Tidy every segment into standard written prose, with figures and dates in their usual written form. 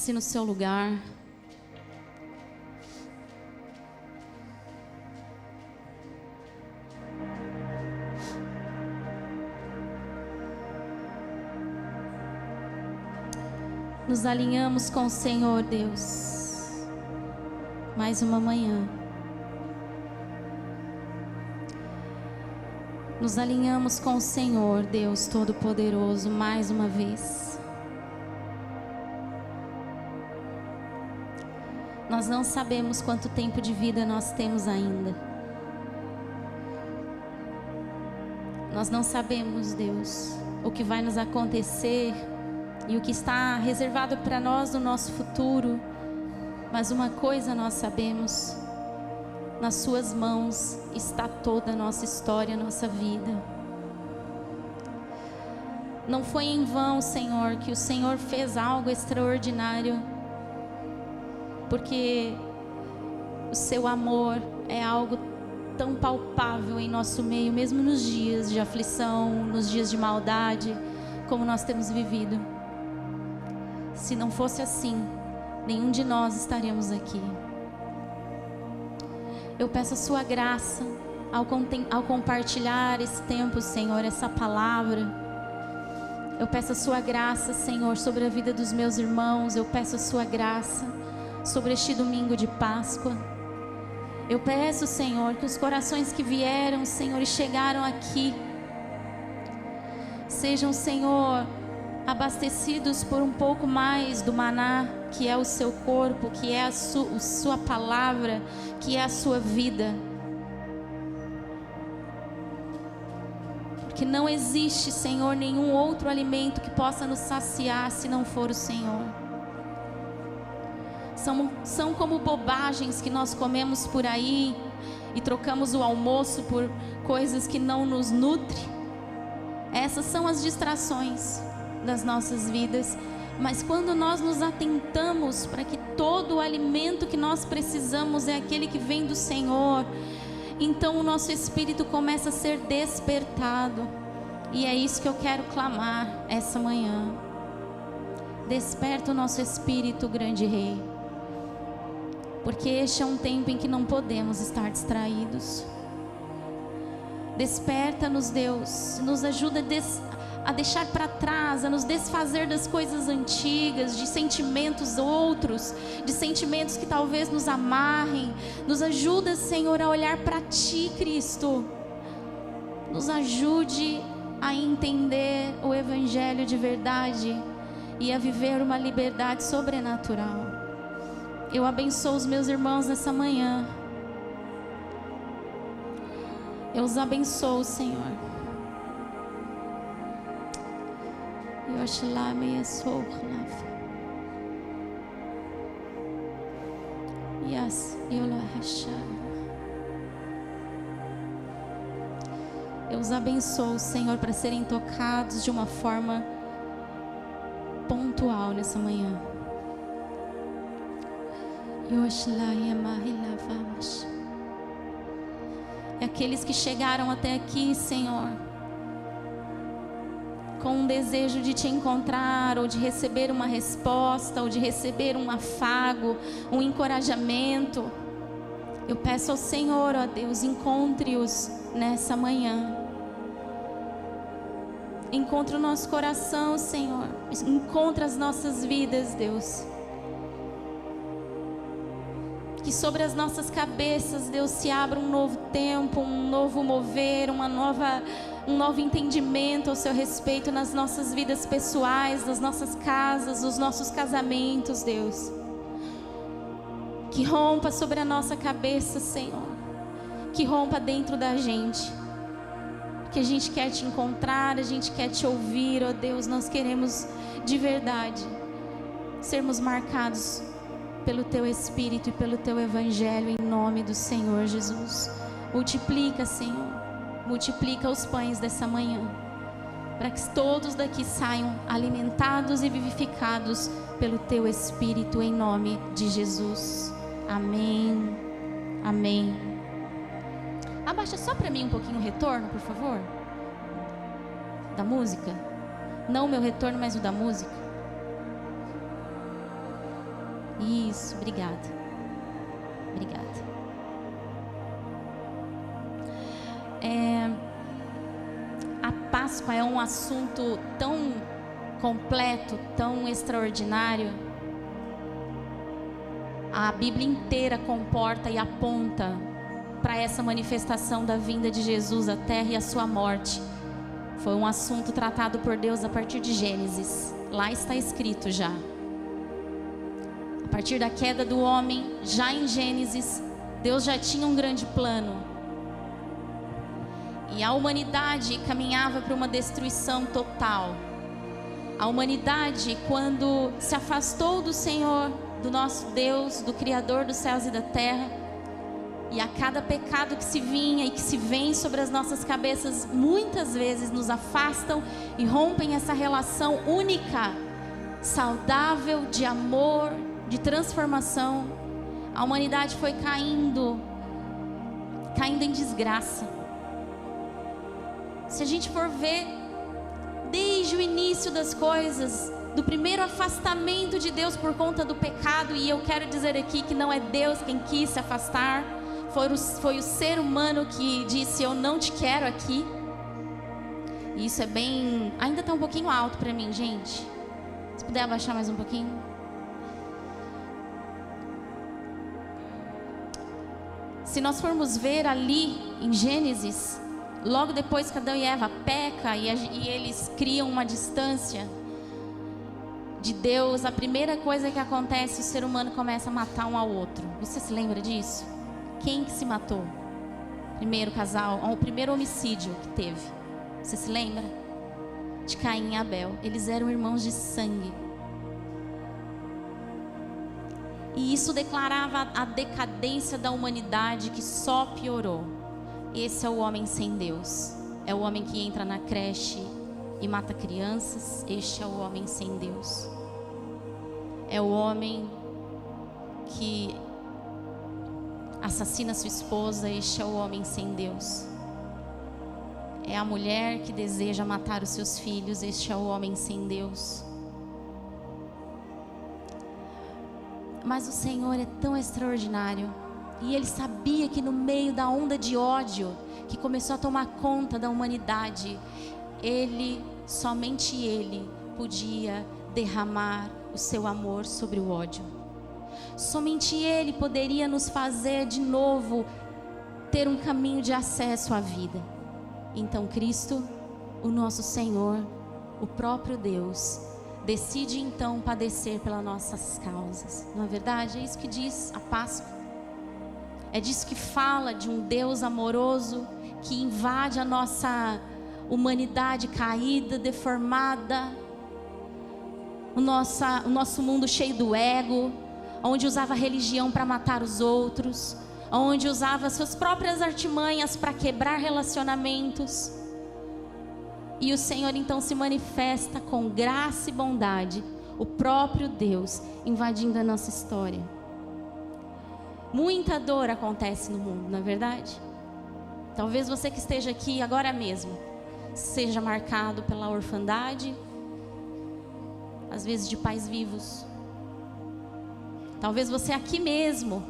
Sente-se no seu lugar. Nos alinhamos com o Senhor, Deus. Mais uma manhã. Nos alinhamos com o Senhor, Deus Todo-Poderoso, mais uma vez. Nós não sabemos quanto tempo de vida nós temos ainda. Nós não sabemos, Deus, o que vai nos acontecer e o que está reservado para nós no nosso futuro. Mas uma coisa nós sabemos: nas suas mãos está toda a nossa história, a nossa vida. Não foi em vão, Senhor, que o Senhor fez algo extraordinário, porque o seu amor é algo tão palpável em nosso meio, mesmo nos dias de aflição, nos dias de maldade, como nós temos vivido. Se não fosse assim, nenhum de nós estaríamos aqui. Eu peço a sua graça ao compartilhar esse tempo, Senhor, essa palavra. Eu peço a sua graça, Senhor, sobre a vida dos meus irmãos. Eu peço a sua graça sobre este domingo de Páscoa. Eu peço, Senhor, que os corações que vieram, Senhor, e chegaram aqui, sejam, Senhor, abastecidos por um pouco mais do maná, que é o seu corpo, que é a sua palavra, que é a sua vida. Porque não existe, Senhor, nenhum outro alimento que possa nos saciar se não for o Senhor. São como bobagens que nós comemos por aí e trocamos o almoço por coisas que não nos nutrem. Essas são as distrações das nossas vidas. Mas quando nós nos atentamos para que todo o alimento que nós precisamos é aquele que vem do Senhor, então o nosso espírito começa a ser despertado. E é isso que eu quero clamar essa manhã. Desperta o nosso espírito, grande Rei, porque este é um tempo em que não podemos estar distraídos. Desperta-nos, Deus, nos ajuda a deixar para trás, a nos desfazer das coisas antigas, de sentimentos outros, de sentimentos que talvez nos amarrem. Nos ajuda, Senhor, a olhar para Ti, Cristo. Nos ajude a entender o Evangelho de verdade e a viver uma liberdade sobrenatural. Eu abençoo os meus irmãos nessa manhã. Eu os abençoo, Senhor. Eu os abençoo, Senhor, para serem tocados de uma forma pontual nessa manhã. E aqueles que chegaram até aqui, Senhor, com um desejo de Te encontrar, ou de receber uma resposta, ou de receber um afago, um encorajamento, eu peço ao Senhor, ó Deus, encontre-os nessa manhã. Encontre o nosso coração, Senhor. Encontre as nossas vidas, Deus. Que sobre as nossas cabeças, Deus, se abra um novo tempo, um novo mover, um novo entendimento ao seu respeito nas nossas vidas pessoais, nas nossas casas, nos nossos casamentos, Deus. Que rompa sobre a nossa cabeça, Senhor. Que rompa dentro da gente. Que a gente quer Te encontrar, a gente quer Te ouvir, ó Deus. Nós queremos de verdade sermos marcados pelo Teu Espírito e pelo Teu Evangelho, em nome do Senhor Jesus. Multiplica, Senhor, multiplica os pães dessa manhã, para que todos daqui saiam alimentados e vivificados pelo Teu Espírito, em nome de Jesus. Amém, amém. Abaixa só para mim um pouquinho o retorno, por favor, da música. Não o meu retorno, mas o da música. Isso, obrigada. Obrigada. A Páscoa é um assunto tão completo, tão extraordinário. A Bíblia inteira comporta e aponta para essa manifestação da vinda de Jesus à terra e a sua morte. Foi um assunto tratado por Deus a partir de Gênesis. Lá está escrito já. A partir da queda do homem, já em Gênesis, Deus já tinha um grande plano. E a humanidade caminhava para uma destruição total. A humanidade, quando se afastou do Senhor, do nosso Deus, do Criador dos céus e da terra, e a cada pecado que se vinha e que se vem sobre as nossas cabeças, muitas vezes nos afastam e rompem essa relação única, saudável, de amor, de transformação. A humanidade foi caindo em desgraça. Se a gente for ver, desde o início das coisas, do primeiro afastamento de Deus por conta do pecado, e eu quero dizer aqui que não é Deus quem quis se afastar, foi o ser humano que disse: eu não te quero aqui. E isso é bem... ainda está um pouquinho alto para mim, gente. Se puder abaixar mais um pouquinho. Se nós formos ver ali em Gênesis, logo depois que Adão e Eva pecam e eles criam uma distância de Deus, a primeira coisa que acontece, o ser humano começa a matar um ao outro. Você se lembra disso? Quem que se matou? Primeiro casal, o primeiro homicídio que teve. Você se lembra? De Caim e Abel. Eles eram irmãos de sangue. E isso declarava a decadência da humanidade, que só piorou. Esse é o homem sem Deus. É o homem que entra na creche e mata crianças. Este é o homem sem Deus. É o homem que assassina sua esposa. Este é o homem sem Deus. É a mulher que deseja matar os seus filhos. Este é o homem sem Deus. Mas o Senhor é tão extraordinário. E Ele sabia que no meio da onda de ódio que começou a tomar conta da humanidade, somente Ele podia derramar o seu amor sobre o ódio. Somente Ele poderia nos fazer de novo ter um caminho de acesso à vida. Então Cristo, o nosso Senhor, o próprio Deus, decide então padecer pelas nossas causas. Não é verdade? É isso que diz a Páscoa. É disso que fala, de um Deus amoroso que invade a nossa humanidade caída, deformada, o nosso mundo cheio do ego, onde usava a religião para matar os outros, onde usava suas próprias artimanhas para quebrar relacionamentos. E o Senhor então se manifesta com graça e bondade, o próprio Deus invadindo a nossa história. Muita dor acontece no mundo, não é verdade? Talvez você que esteja aqui agora mesmo seja marcado pela orfandade, às vezes de pais vivos. Talvez você aqui mesmo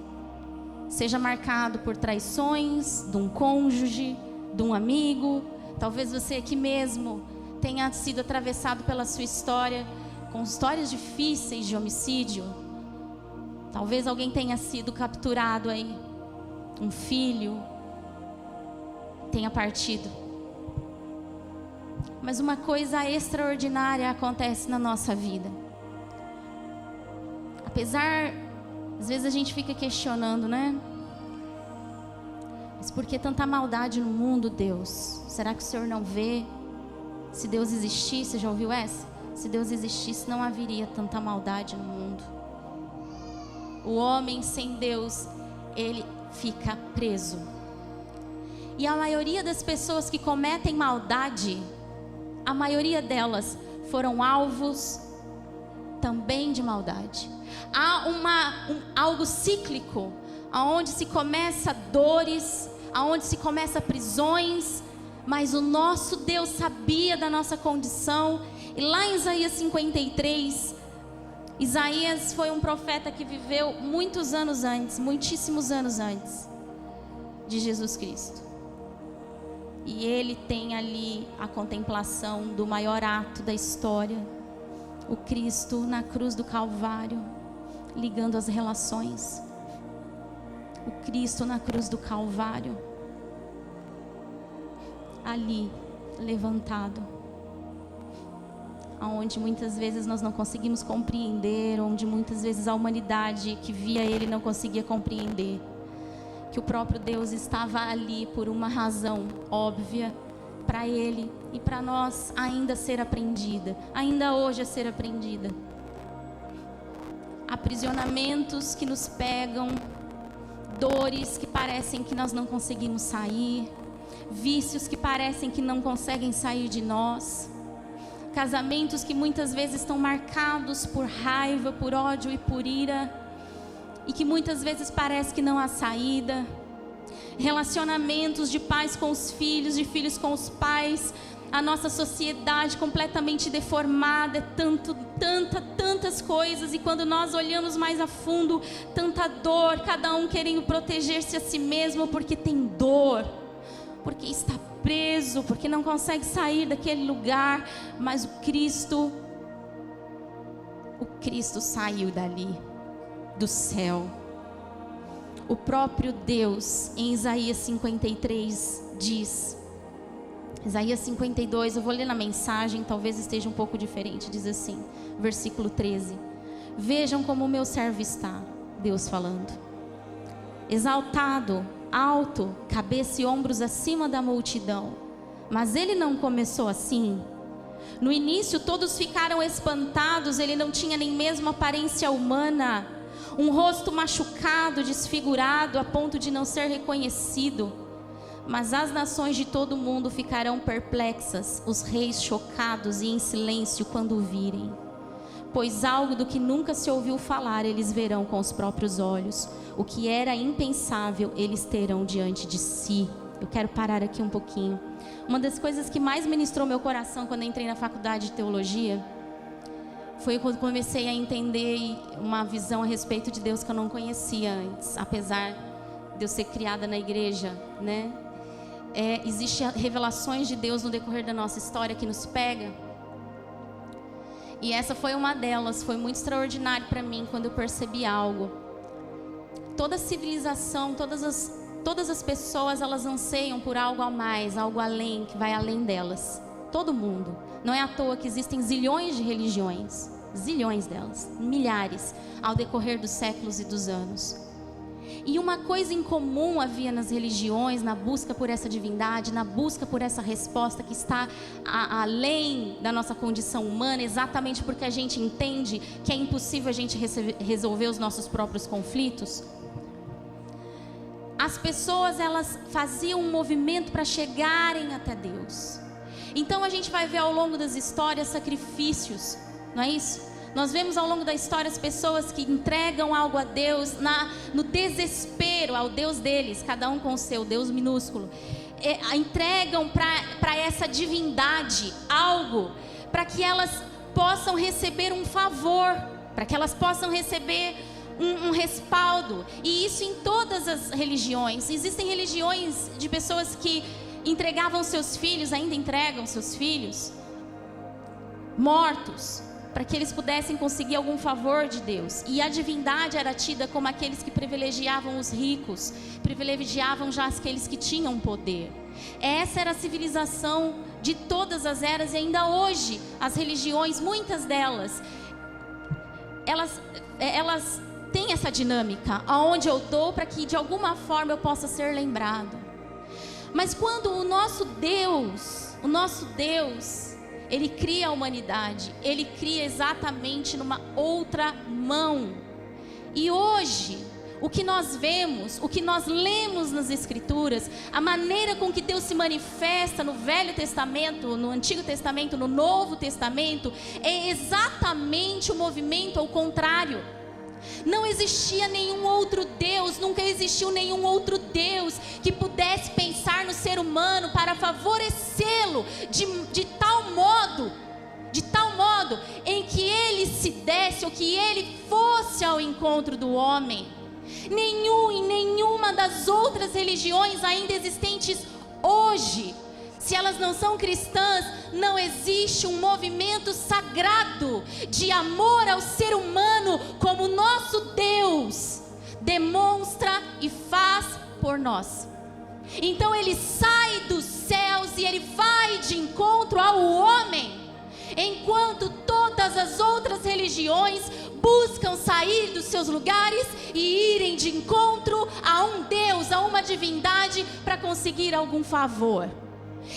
seja marcado por traições de um cônjuge, de um amigo. Talvez você aqui mesmo tenha sido atravessado pela sua história, com histórias difíceis de homicídio. Talvez alguém tenha sido capturado aí, um filho tenha partido. Mas uma coisa extraordinária acontece na nossa vida. Apesar, às vezes a gente fica questionando, né? Mas por que tanta maldade no mundo, Deus? Será que o Senhor não vê? Se Deus existisse, já ouviu essa? Se Deus existisse, não haveria tanta maldade no mundo. O homem sem Deus, ele fica preso. E a maioria das pessoas que cometem maldade, a maioria delas foram alvos também de maldade. Há algo cíclico, aonde se começa dores, aonde se começa prisões, mas o nosso Deus sabia da nossa condição. E lá em Isaías 53, Isaías foi um profeta que viveu muitos anos antes, muitíssimos anos antes de Jesus Cristo. E ele tem ali a contemplação do maior ato da história, o Cristo na cruz do Calvário, ligando as relações. O Cristo na cruz do Calvário, ali, levantado, onde muitas vezes nós não conseguimos compreender, onde muitas vezes a humanidade que via ele não conseguia compreender, que o próprio Deus estava ali por uma razão óbvia para ele e para nós ainda ser aprendida, ainda hoje a ser aprendida. Aprisionamentos que nos pegam, dores que parecem que nós não conseguimos sair, vícios que parecem que não conseguem sair de nós, casamentos que muitas vezes estão marcados por raiva, por ódio e por ira, e que muitas vezes parece que não há saída, relacionamentos de pais com os filhos, de filhos com os pais, a nossa sociedade completamente deformada, tantas coisas, e quando nós olhamos mais a fundo, tanta dor, cada um querendo proteger-se a si mesmo porque tem dor, porque está preso, porque não consegue sair daquele lugar, mas o Cristo saiu dali, do céu. O próprio Deus, em Isaías 53, diz, Isaías 52, eu vou ler na mensagem, talvez esteja um pouco diferente, diz assim, versículo 13: vejam como o meu servo está, Deus falando, exaltado, alto, cabeça e ombros acima da multidão, mas ele não começou assim. No início todos ficaram espantados, ele não tinha nem mesmo aparência humana, um rosto machucado, desfigurado, a ponto de não ser reconhecido. Mas as nações de todo o mundo ficarão perplexas, os reis chocados e em silêncio quando o virem. Pois algo do que nunca se ouviu falar, eles verão com os próprios olhos. O que era impensável, eles terão diante de si. Eu quero parar aqui um pouquinho. Uma das coisas que mais ministrou meu coração quando entrei na faculdade de teologia foi quando comecei a entender uma visão a respeito de Deus que eu não conhecia antes, apesar de eu ser criada na igreja, né? Existem revelações de Deus no decorrer da nossa história que nos pega. E essa foi uma delas, foi muito extraordinário para mim quando eu percebi algo. Toda civilização, todas as pessoas, elas anseiam por algo a mais, algo além, que vai além delas. Todo mundo. Não é à toa que existem zilhões de religiões, zilhões delas, milhares, ao decorrer dos séculos e dos anos. E uma coisa em comum havia nas religiões, na busca por essa divindade, na busca por essa resposta que está além da nossa condição humana, exatamente porque a gente entende que é impossível a gente resolver os nossos próprios conflitos. As pessoas, elas faziam um movimento para chegarem até Deus. Então a gente vai ver ao longo das histórias sacrifícios, não é isso? Nós vemos ao longo da história as pessoas que entregam algo a Deus no desespero ao Deus deles, cada um com o seu Deus minúsculo. Entregam para essa divindade algo, para que elas possam receber um favor, para que elas possam receber um respaldo. E isso em todas as religiões. Existem religiões de pessoas que entregavam seus filhos, ainda entregam seus filhos mortos, para que eles pudessem conseguir algum favor de Deus. E a divindade era tida como aqueles que privilegiavam os ricos, privilegiavam já aqueles que tinham poder. Essa era a civilização de todas as eras, e ainda hoje as religiões, muitas delas, elas têm essa dinâmica, aonde eu dou para que de alguma forma eu possa ser lembrado. Mas quando o nosso Deus, Ele cria a humanidade, Ele cria exatamente numa outra mão. E hoje, o que nós vemos, o que nós lemos nas Escrituras, a maneira com que Deus se manifesta no Velho Testamento, no Antigo Testamento, no Novo Testamento, é exatamente o movimento ao contrário. Não existia nenhum outro Deus, nunca existiu nenhum outro Deus que pudesse pensar no ser humano para favorecê-lo de tal modo em que ele desse ou que ele fosse ao encontro do homem. Em nenhuma das outras religiões ainda existentes hoje, se elas não são cristãs, não existe um movimento sagrado de amor ao ser humano como o nosso Deus demonstra e faz por nós. Então ele sai dos céus e ele vai de encontro ao homem, enquanto todas as outras religiões buscam sair dos seus lugares e irem de encontro a um Deus, a uma divindade, para conseguir algum favor.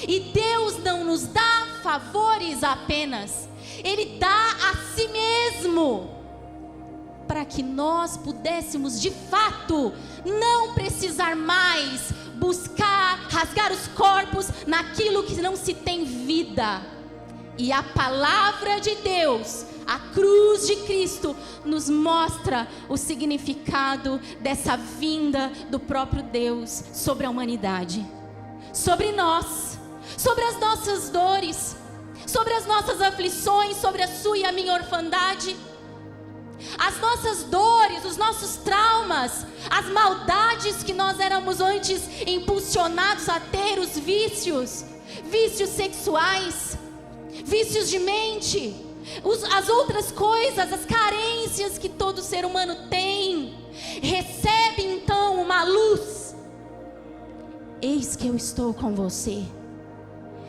E Deus não nos dá favores apenas, Ele dá a si mesmo, para que nós pudéssemos de fato não precisar mais buscar, rasgar os corpos naquilo que não se tem vida. E a palavra de Deus, a cruz de Cristo, nos mostra o significado dessa vinda do próprio Deus sobre a humanidade, sobre nós, sobre as nossas dores, sobre as nossas aflições, sobre a sua e a minha orfandade, as nossas dores, os nossos traumas, as maldades que nós éramos antes impulsionados a ter, os vícios sexuais, vícios de mente, as outras coisas, as carências que todo ser humano tem. Recebe então uma luz: eis que eu estou com você.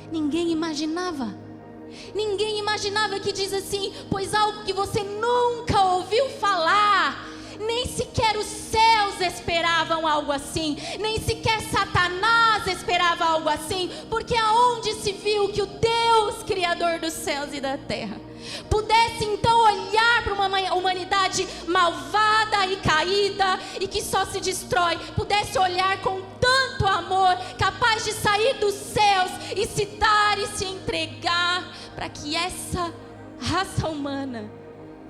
Ninguém imaginava que diz assim: pois algo que você nunca ouviu falar, nem sequer os céus esperavam algo assim, nem sequer Satanás esperava algo assim, porque aonde se viu que o Deus Criador dos céus e da terra pudesse então olhar para uma humanidade malvada e caída e que só se destrói, pudesse olhar com tanto amor, capaz de sair dos céus e se dar e se entregar para que essa raça humana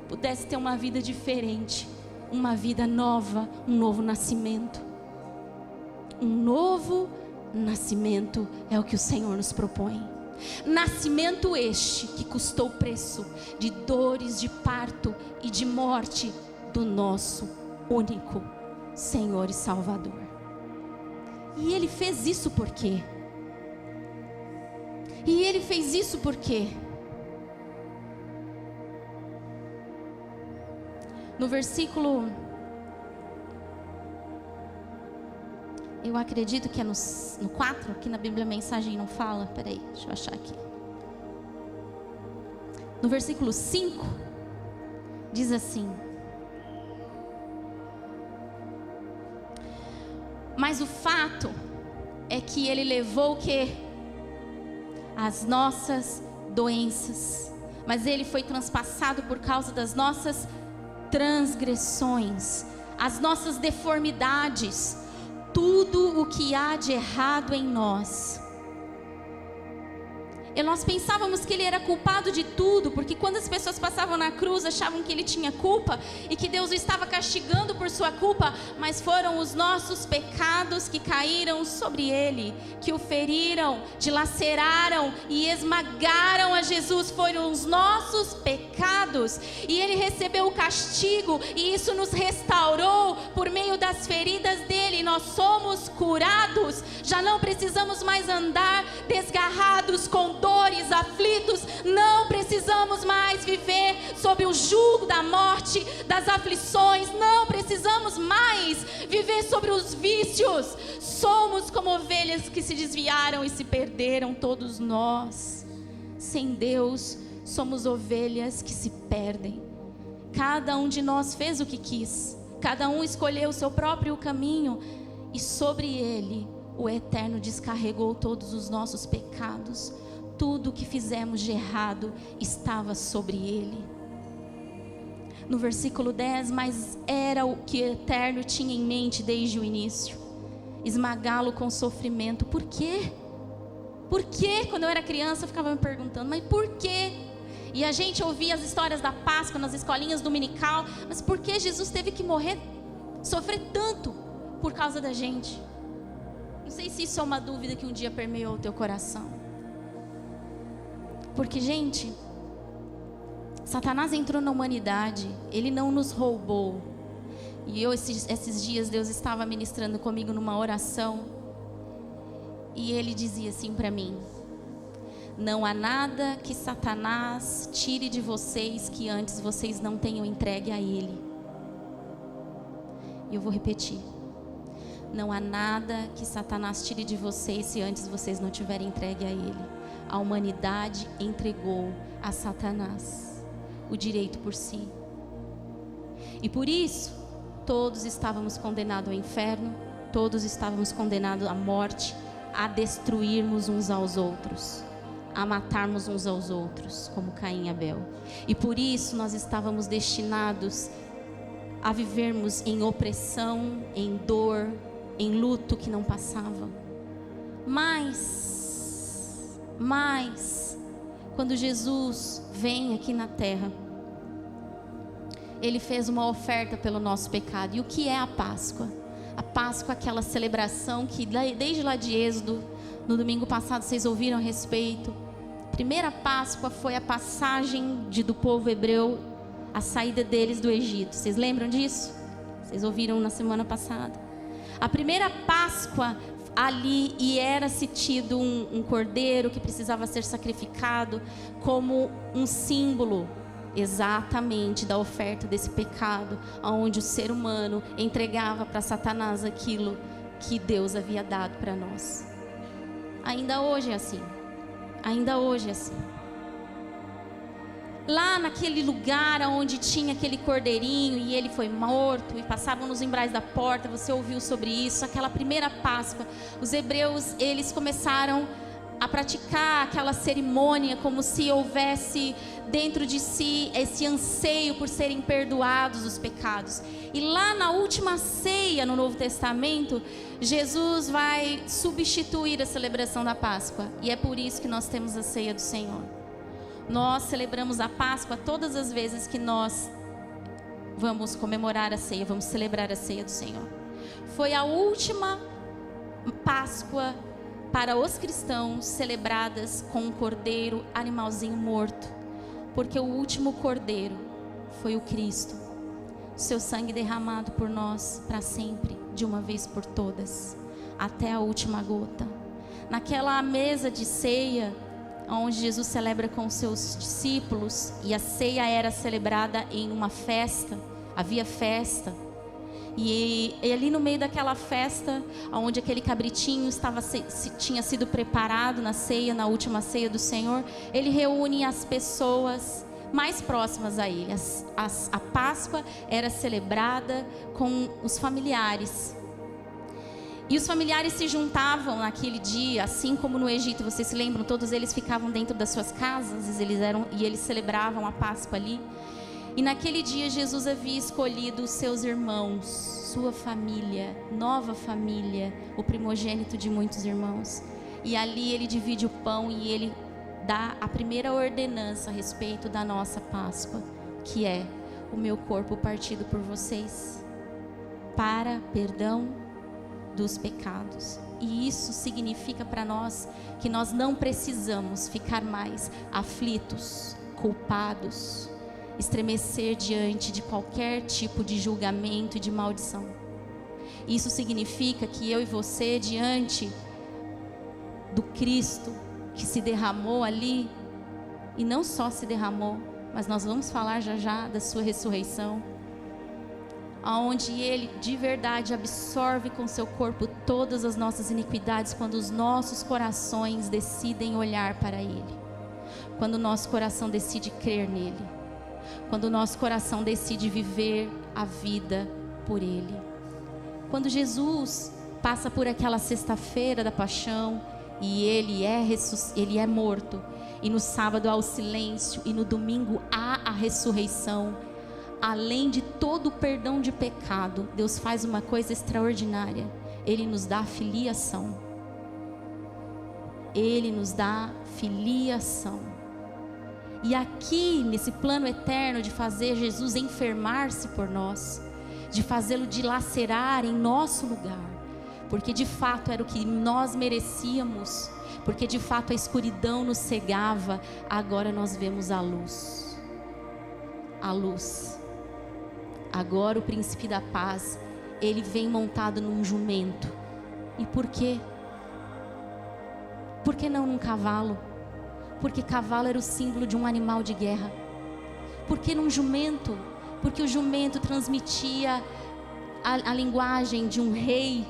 pudesse ter uma vida diferente, uma vida nova, um novo nascimento. Um novo nascimento é o que o Senhor nos propõe. Nascimento este que custou o preço de dores de parto e de morte do nosso único Senhor e Salvador. E Ele fez isso por quê? E Ele fez isso por quê? No versículo, eu acredito que é no 4, aqui na Bíblia a mensagem não fala, peraí, deixa eu achar aqui. No versículo 5, diz assim: mas o fato é que Ele levou o quê? As nossas doenças, mas Ele foi transpassado por causa das nossas transgressões, as nossas deformidades, tudo o que há de errado em nós. E nós pensávamos que Ele era culpado de tudo, porque quando as pessoas passavam na cruz, achavam que Ele tinha culpa e que Deus o estava castigando por sua culpa, mas foram os nossos pecados que caíram sobre Ele, que o feriram, dilaceraram e esmagaram a Jesus. Foram os nossos pecados e Ele recebeu o castigo, e isso nos restaurou por meio das feridas dele. Nós somos curados, já não precisamos mais andar desgarrados com dores, aflitos, não precisamos mais viver sob o jugo da morte, das aflições, não precisamos mais viver sobre os vícios. Somos como ovelhas que se desviaram e se perderam, todos nós. Sem Deus, somos ovelhas que se perdem. Cada um de nós fez o que quis, cada um escolheu o seu próprio caminho, e sobre ele o Eterno descarregou todos os nossos pecados. Tudo o que fizemos de errado estava sobre ele. No versículo 10, mas era o que o Eterno tinha em mente desde o início: esmagá-lo com sofrimento. Por quê? Por quê? Quando eu era criança eu ficava me perguntando, mas por quê? E a gente ouvia as histórias da Páscoa nas escolinhas dominical, mas por que Jesus teve que morrer, sofrer tanto por causa da gente? Não sei se isso é uma dúvida que um dia permeou o teu coração. Porque, gente, Satanás entrou na humanidade, ele não nos roubou. E esses dias Deus estava ministrando comigo numa oração, e ele dizia assim para mim: não há nada que Satanás tire de vocês que antes vocês não tenham entregue a ele. E eu vou repetir: não há nada que Satanás tire de vocês se antes vocês não tiverem entregue a ele. A humanidade entregou a Satanás o direito por si. E por isso, todos estávamos condenados ao inferno, todos estávamos condenados à morte, a destruirmos uns aos outros, a matarmos uns aos outros, como Caim e Abel. E por isso nós estávamos destinados a vivermos em opressão, em dor, em luto que não passava. Mas, quando Jesus vem aqui na terra, ele fez uma oferta pelo nosso pecado. E o que é a Páscoa? A Páscoa é aquela celebração que desde lá de Êxodo, no domingo passado vocês ouviram a respeito. A primeira Páscoa foi a passagem do povo hebreu, a saída deles do Egito. Vocês lembram disso? Vocês ouviram na semana passada. A primeira Páscoa ali, e era-se tido um cordeiro que precisava ser sacrificado como um símbolo exatamente da oferta desse pecado, onde o ser humano entregava para Satanás aquilo que Deus havia dado para nós. Ainda hoje é assim. Ainda hoje é assim. Lá naquele lugar onde tinha aquele cordeirinho e ele foi morto e passavam nos umbrais da porta, você ouviu sobre isso, aquela primeira Páscoa, os hebreus, eles começaram a praticar aquela cerimônia como se houvesse dentro de si esse anseio por serem perdoados os pecados. E lá na última ceia no Novo Testamento, Jesus vai substituir a celebração da Páscoa, e é por isso que nós temos a ceia do Senhor. Nós celebramos a Páscoa todas as vezes que nós vamos comemorar a ceia, vamos celebrar a ceia do Senhor. Foi a última Páscoa para os cristãos celebradas com um cordeiro, animalzinho morto, porque o último cordeiro foi o Cristo, o seu sangue derramado por nós para sempre, de uma vez por todas, até a última gota. Naquela mesa de ceia, onde Jesus celebra com os seus discípulos, e a ceia era celebrada em uma festa, havia festa, e ali no meio daquela festa, onde aquele cabritinho tinha sido preparado na ceia, na última ceia do Senhor, ele reúne as pessoas mais próximas a ele. A Páscoa era celebrada com os familiares. E os familiares se juntavam naquele dia, assim como no Egito, vocês se lembram? Todos eles ficavam dentro das suas casas e eles celebravam a Páscoa ali. E naquele dia Jesus havia escolhido os seus irmãos, sua família, nova família, o primogênito de muitos irmãos. E ali ele divide o pão e ele dá a primeira ordenança a respeito da nossa Páscoa, que é: o meu corpo partido por vocês, para perdão dos pecados. E isso significa para nós que nós não precisamos ficar mais aflitos, culpados, estremecer diante de qualquer tipo de julgamento e de maldição. Isso significa que eu e você, diante do Cristo que se derramou ali, e não só se derramou, mas nós vamos falar já já da sua ressurreição, onde Ele de verdade absorve com seu corpo todas as nossas iniquidades, quando os nossos corações decidem olhar para Ele, quando o nosso coração decide crer nele, quando o nosso coração decide viver a vida por Ele. Quando Jesus passa por aquela sexta-feira da paixão e Ele é morto, e no sábado há o silêncio e no domingo há a ressurreição, além de todo o perdão de pecado, Deus faz uma coisa extraordinária: Ele nos dá filiação. Ele nos dá filiação. E aqui nesse plano eterno de fazer Jesus enfermar-se por nós, de fazê-lo dilacerar em nosso lugar, porque de fato era o que nós merecíamos, porque de fato a escuridão nos cegava, agora nós vemos a luz. a luz. Agora o príncipe da paz, ele vem montado num jumento. E por quê? Por que não num cavalo? Porque cavalo era o símbolo de um animal de guerra. Por que num jumento? Porque o jumento transmitia a linguagem de um rei.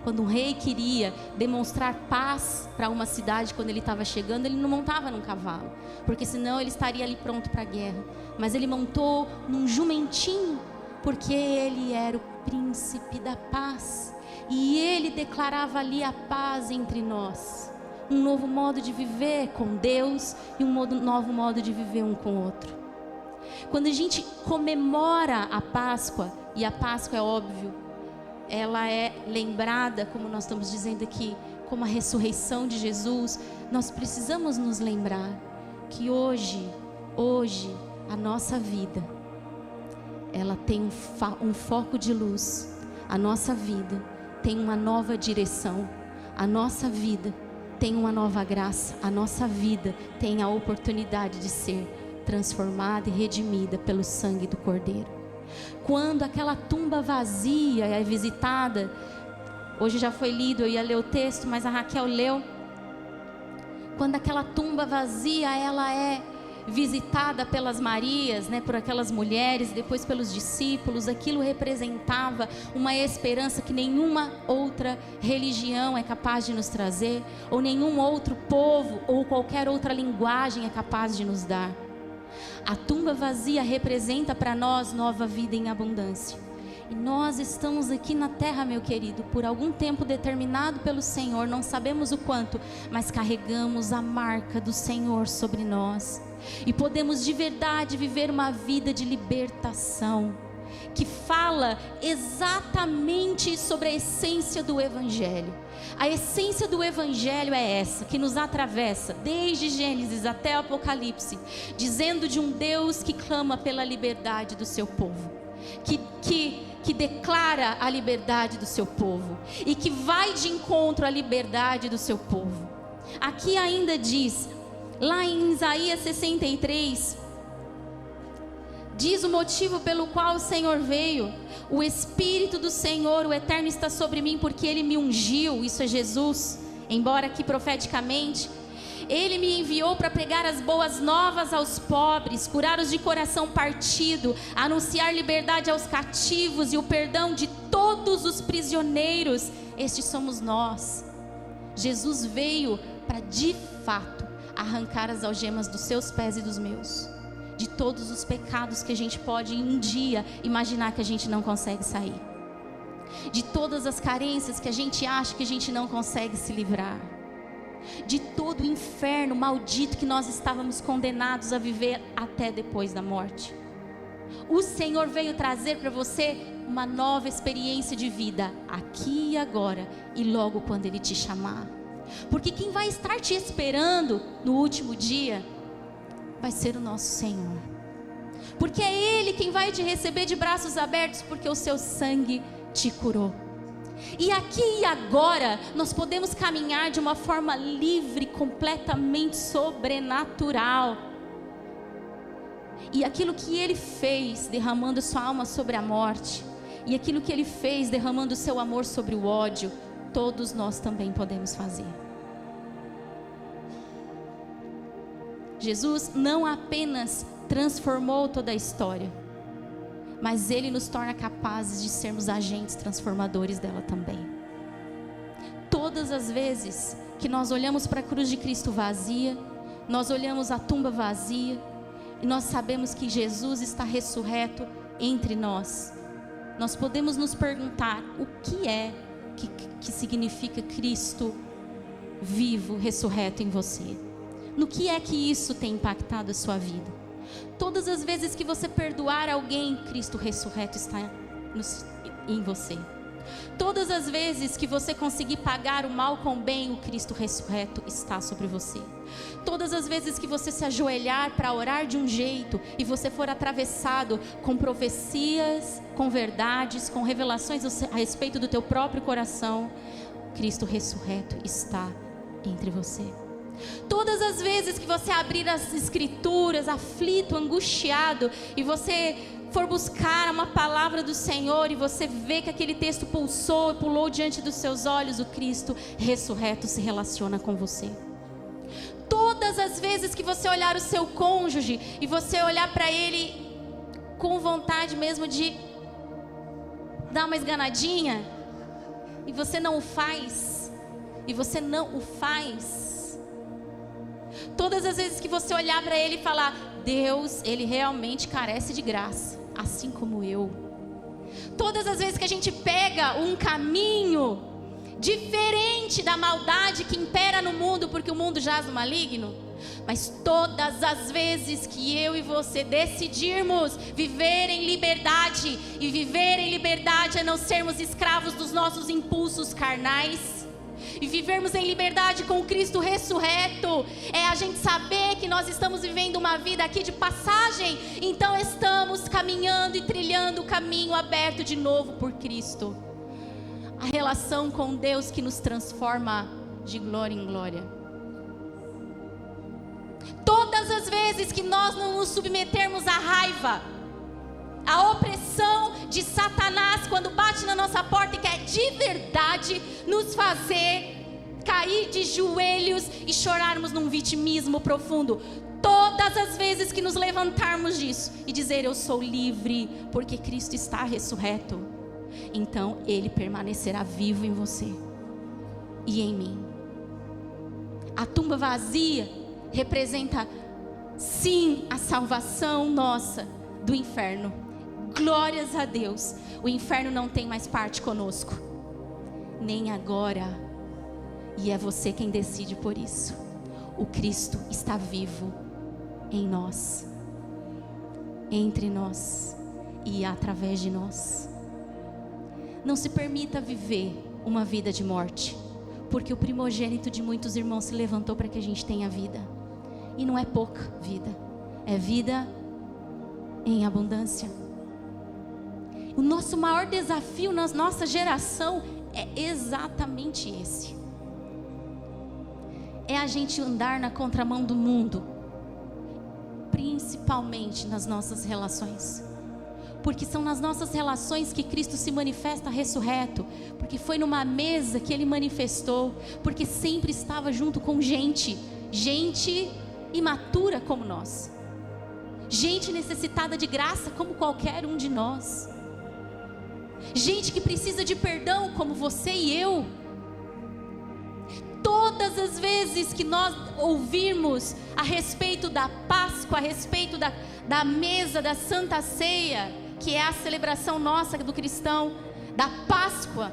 Quando um rei queria demonstrar paz para uma cidade, quando ele estava chegando, ele não montava num cavalo, porque senão ele estaria ali pronto para a guerra. Mas ele montou num jumentinho, porque ele era o príncipe da paz. E ele declarava ali a paz entre nós. Um novo modo de viver com Deus e um novo modo de viver um com o outro. Quando a gente comemora a Páscoa, e a Páscoa é óbvio, ela é lembrada, como nós estamos dizendo aqui, como a ressurreição de Jesus, nós precisamos nos lembrar que hoje, a nossa vida, ela tem um foco de luz. A nossa vida tem uma nova direção. A nossa vida tem uma nova graça. A nossa vida tem a oportunidade de ser transformada e redimida pelo sangue do Cordeiro. Quando aquela tumba vazia é visitada, hoje já foi lido, eu ia ler o texto, mas a Raquel leu. Quando aquela tumba vazia, ela é visitada pelas Marias, por aquelas mulheres, depois pelos discípulos, aquilo representava uma esperança que nenhuma outra religião é capaz de nos trazer, ou nenhum outro povo, ou qualquer outra linguagem é capaz de nos dar. A tumba vazia representa para nós nova vida em abundância. E nós estamos aqui na terra, meu querido, por algum tempo determinado pelo Senhor, não sabemos o quanto, mas carregamos a marca do Senhor sobre nós. E podemos de verdade viver uma vida de libertação, que fala exatamente sobre a essência do Evangelho. A essência do Evangelho é essa, que nos atravessa desde Gênesis até Apocalipse, dizendo de um Deus que clama pela liberdade do seu povo, que declara a liberdade do seu povo e que vai de encontro à liberdade do seu povo. Aqui ainda diz, lá em Isaías 63, diz o motivo pelo qual o Senhor veio. O Espírito do Senhor, o Eterno, está sobre mim, porque Ele me ungiu. Isso é Jesus, embora aqui profeticamente. Ele me enviou para pregar as boas novas aos pobres, curar os de coração partido, anunciar liberdade aos cativos e o perdão de todos os prisioneiros. Estes somos nós. Jesus veio para, de fato, arrancar as algemas dos seus pés e dos meus, de todos os pecados que a gente pode um dia imaginar que a gente não consegue sair, de todas as carências que a gente acha que a gente não consegue se livrar, de todo o inferno maldito que nós estávamos condenados a viver até depois da morte. O Senhor veio trazer para você uma nova experiência de vida, aqui e agora, e logo quando Ele te chamar. Porque quem vai estar te esperando no último dia vai ser o nosso Senhor. Porque é Ele quem vai te receber de braços abertos, porque o seu sangue te curou. E aqui e agora nós podemos caminhar de uma forma livre, completamente sobrenatural. E aquilo que Ele fez derramando sua alma sobre a morte, e aquilo que Ele fez derramando o seu amor sobre o ódio, todos nós também podemos fazer. Jesus não apenas transformou toda a história, mas Ele nos torna capazes de sermos agentes transformadores dela também. Todas as vezes que nós olhamos para a cruz de Cristo vazia, nós olhamos a tumba vazia, e nós sabemos que Jesus está ressurreto entre nós, nós podemos nos perguntar: o que é que significa Cristo vivo, ressurreto em você? No que é que isso tem impactado a sua vida? Todas as vezes que você perdoar alguém, Cristo ressurreto está em você. Todas as vezes que você conseguir pagar o mal com o bem, o Cristo ressurreto está sobre você. Todas as vezes que você se ajoelhar para orar de um jeito e você for atravessado com profecias, com verdades, com revelações a respeito do teu próprio coração, Cristo ressurreto está entre você. Todas as vezes que você abrir as escrituras, aflito, angustiado, e você for buscar uma palavra do Senhor, e você vê que aquele texto pulsou e pulou diante dos seus olhos, o Cristo ressurreto se relaciona com você. Todas as vezes que você olhar o seu cônjuge, e você olhar para ele com vontade mesmo de dar uma esganadinha, e você não o faz, todas as vezes que você olhar para ele e falar: Deus, ele realmente carece de graça, assim como eu. Todas as vezes que a gente pega um caminho diferente da maldade que impera no mundo, porque o mundo jaz no maligno, mas todas as vezes que eu e você decidirmos viver em liberdade, e viver em liberdade é não sermos escravos dos nossos impulsos carnais, e vivermos em liberdade com o Cristo ressurreto, é a gente saber que nós estamos vivendo uma vida aqui de passagem, então estamos caminhando e trilhando o caminho aberto de novo por Cristo. A relação com Deus que nos transforma de glória em glória. Todas as vezes que nós não nos submetermos à raiva, à opressão de Satanás, quando bate na nossa porta e quer de verdade nos fazer cair de joelhos e chorarmos num vitimismo profundo, todas as vezes que nos levantarmos disso e dizer: eu sou livre porque Cristo está ressurreto, então Ele permanecerá vivo em você e em mim. A tumba vazia representa sim a salvação nossa do inferno. Glórias a Deus, o inferno não tem mais parte conosco, nem agora, e é você quem decide por isso. O Cristo está vivo em nós, entre nós e através de nós. Não se permita viver uma vida de morte, porque o primogênito de muitos irmãos se levantou para que a gente tenha vida, e não é pouca vida, é vida em abundância. O nosso maior desafio na nossa geração é exatamente esse: é a gente andar na contramão do mundo, principalmente nas nossas relações, porque são nas nossas relações que Cristo se manifesta ressurreto, porque foi numa mesa que Ele manifestou, porque sempre estava junto com gente imatura como nós, gente necessitada de graça como qualquer um de nós, gente que precisa de perdão como você e eu. Todas as vezes que nós ouvirmos a respeito da Páscoa, a respeito da mesa da Santa Ceia, que é a celebração nossa do cristão, da Páscoa,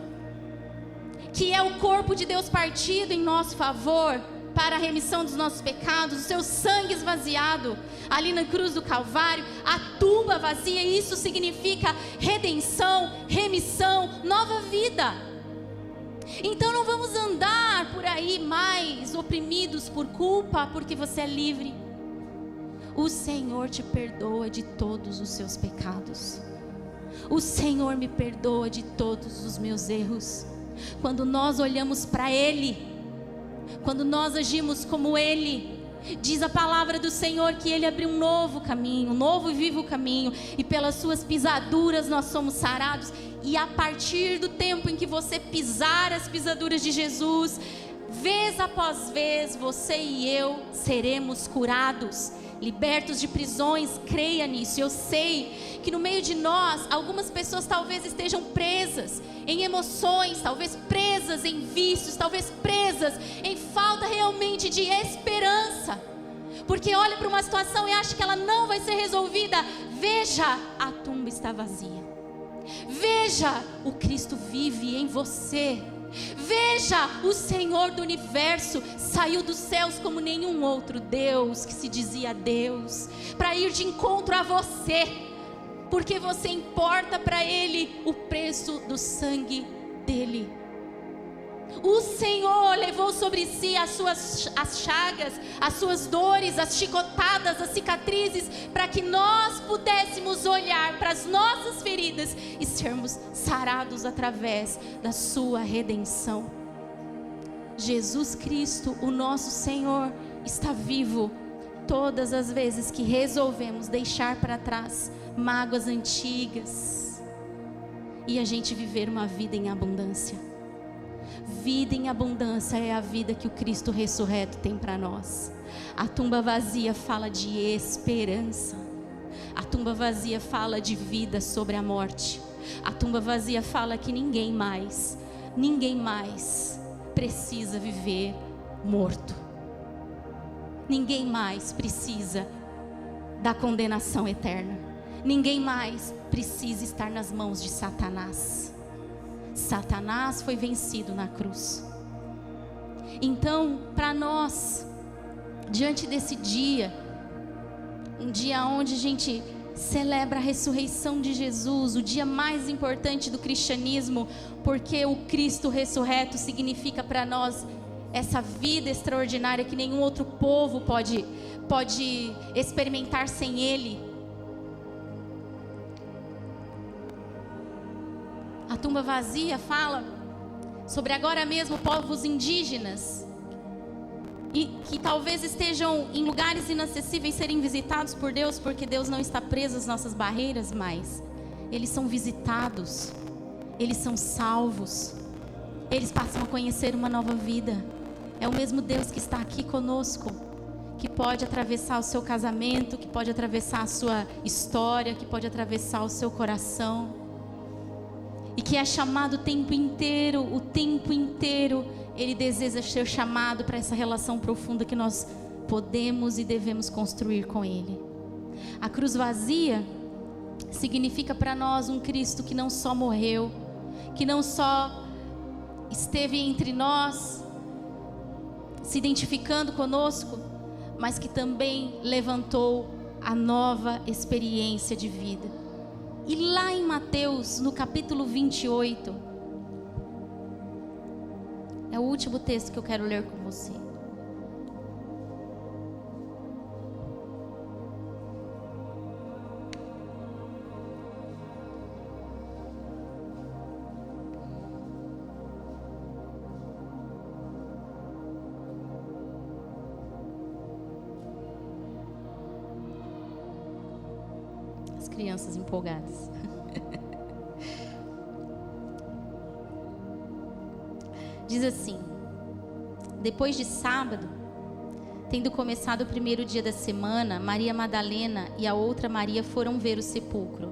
que é o corpo de Deus partido em nosso favor, para a remissão dos nossos pecados, o seu sangue esvaziado ali na cruz do Calvário, a tumba vazia, isso significa redenção, remissão, nova vida. Então não vamos andar por aí mais oprimidos por culpa, porque você é livre. O Senhor te perdoa de todos os seus pecados. O Senhor me perdoa de todos os meus erros. Quando nós olhamos para Ele, quando nós agimos como Ele, diz a palavra do Senhor que Ele abriu um novo caminho, um novo e vivo caminho, e pelas suas pisaduras nós somos sarados. E a partir do tempo em que você pisar as pisaduras de Jesus, vez após vez, você e eu seremos curados, libertos de prisões. Creia nisso. Eu sei que no meio de nós, algumas pessoas talvez estejam presas em emoções, talvez presas em vícios, talvez presas em falta realmente de esperança, porque olha para uma situação e acha que ela não vai ser resolvida. Veja, a tumba está vazia. Veja, o Cristo vive em você. Veja, o Senhor do universo saiu dos céus como nenhum outro Deus que se dizia Deus, para ir de encontro a você, porque você importa para Ele o preço do sangue dEle. O Senhor levou sobre si as chagas, as suas dores, as chicotadas, as cicatrizes, para que nós pudéssemos olhar para as nossas feridas e sermos sarados através da sua redenção. Jesus Cristo, o nosso Senhor, está vivo todas as vezes que resolvemos deixar para trás mágoas antigas e a gente viver uma vida em abundância. Vida em abundância é a vida que o Cristo ressurreto tem para nós. A tumba vazia fala de esperança. A tumba vazia fala de vida sobre a morte. A tumba vazia fala que ninguém mais precisa viver morto. Ninguém mais precisa da condenação eterna. Ninguém mais precisa estar nas mãos de Satanás. Satanás foi vencido na cruz. Então, para nós, diante desse dia, um dia onde a gente celebra a ressurreição de Jesus, o dia mais importante do cristianismo, porque o Cristo ressurreto significa para nós essa vida extraordinária que nenhum outro povo pode experimentar sem Ele. A tumba vazia fala sobre agora mesmo povos indígenas e que talvez estejam em lugares inacessíveis serem visitados por Deus, porque Deus não está preso às nossas barreiras, mas eles são visitados, eles são salvos, eles passam a conhecer uma nova vida. É o mesmo Deus que está aqui conosco, que pode atravessar o seu casamento, que pode atravessar a sua história, que pode atravessar o seu coração, e que é chamado o tempo inteiro, Ele deseja ser chamado para essa relação profunda que nós podemos e devemos construir com Ele. A cruz vazia significa para nós um Cristo que não só morreu, que não só esteve entre nós, se identificando conosco, mas que também levantou a nova experiência de vida. E lá em Mateus, no capítulo 28, é o último texto que eu quero ler com você. As crianças empolgadas. Diz assim: depois de sábado, tendo começado o primeiro dia da semana, Maria Madalena e a outra Maria foram ver o sepulcro.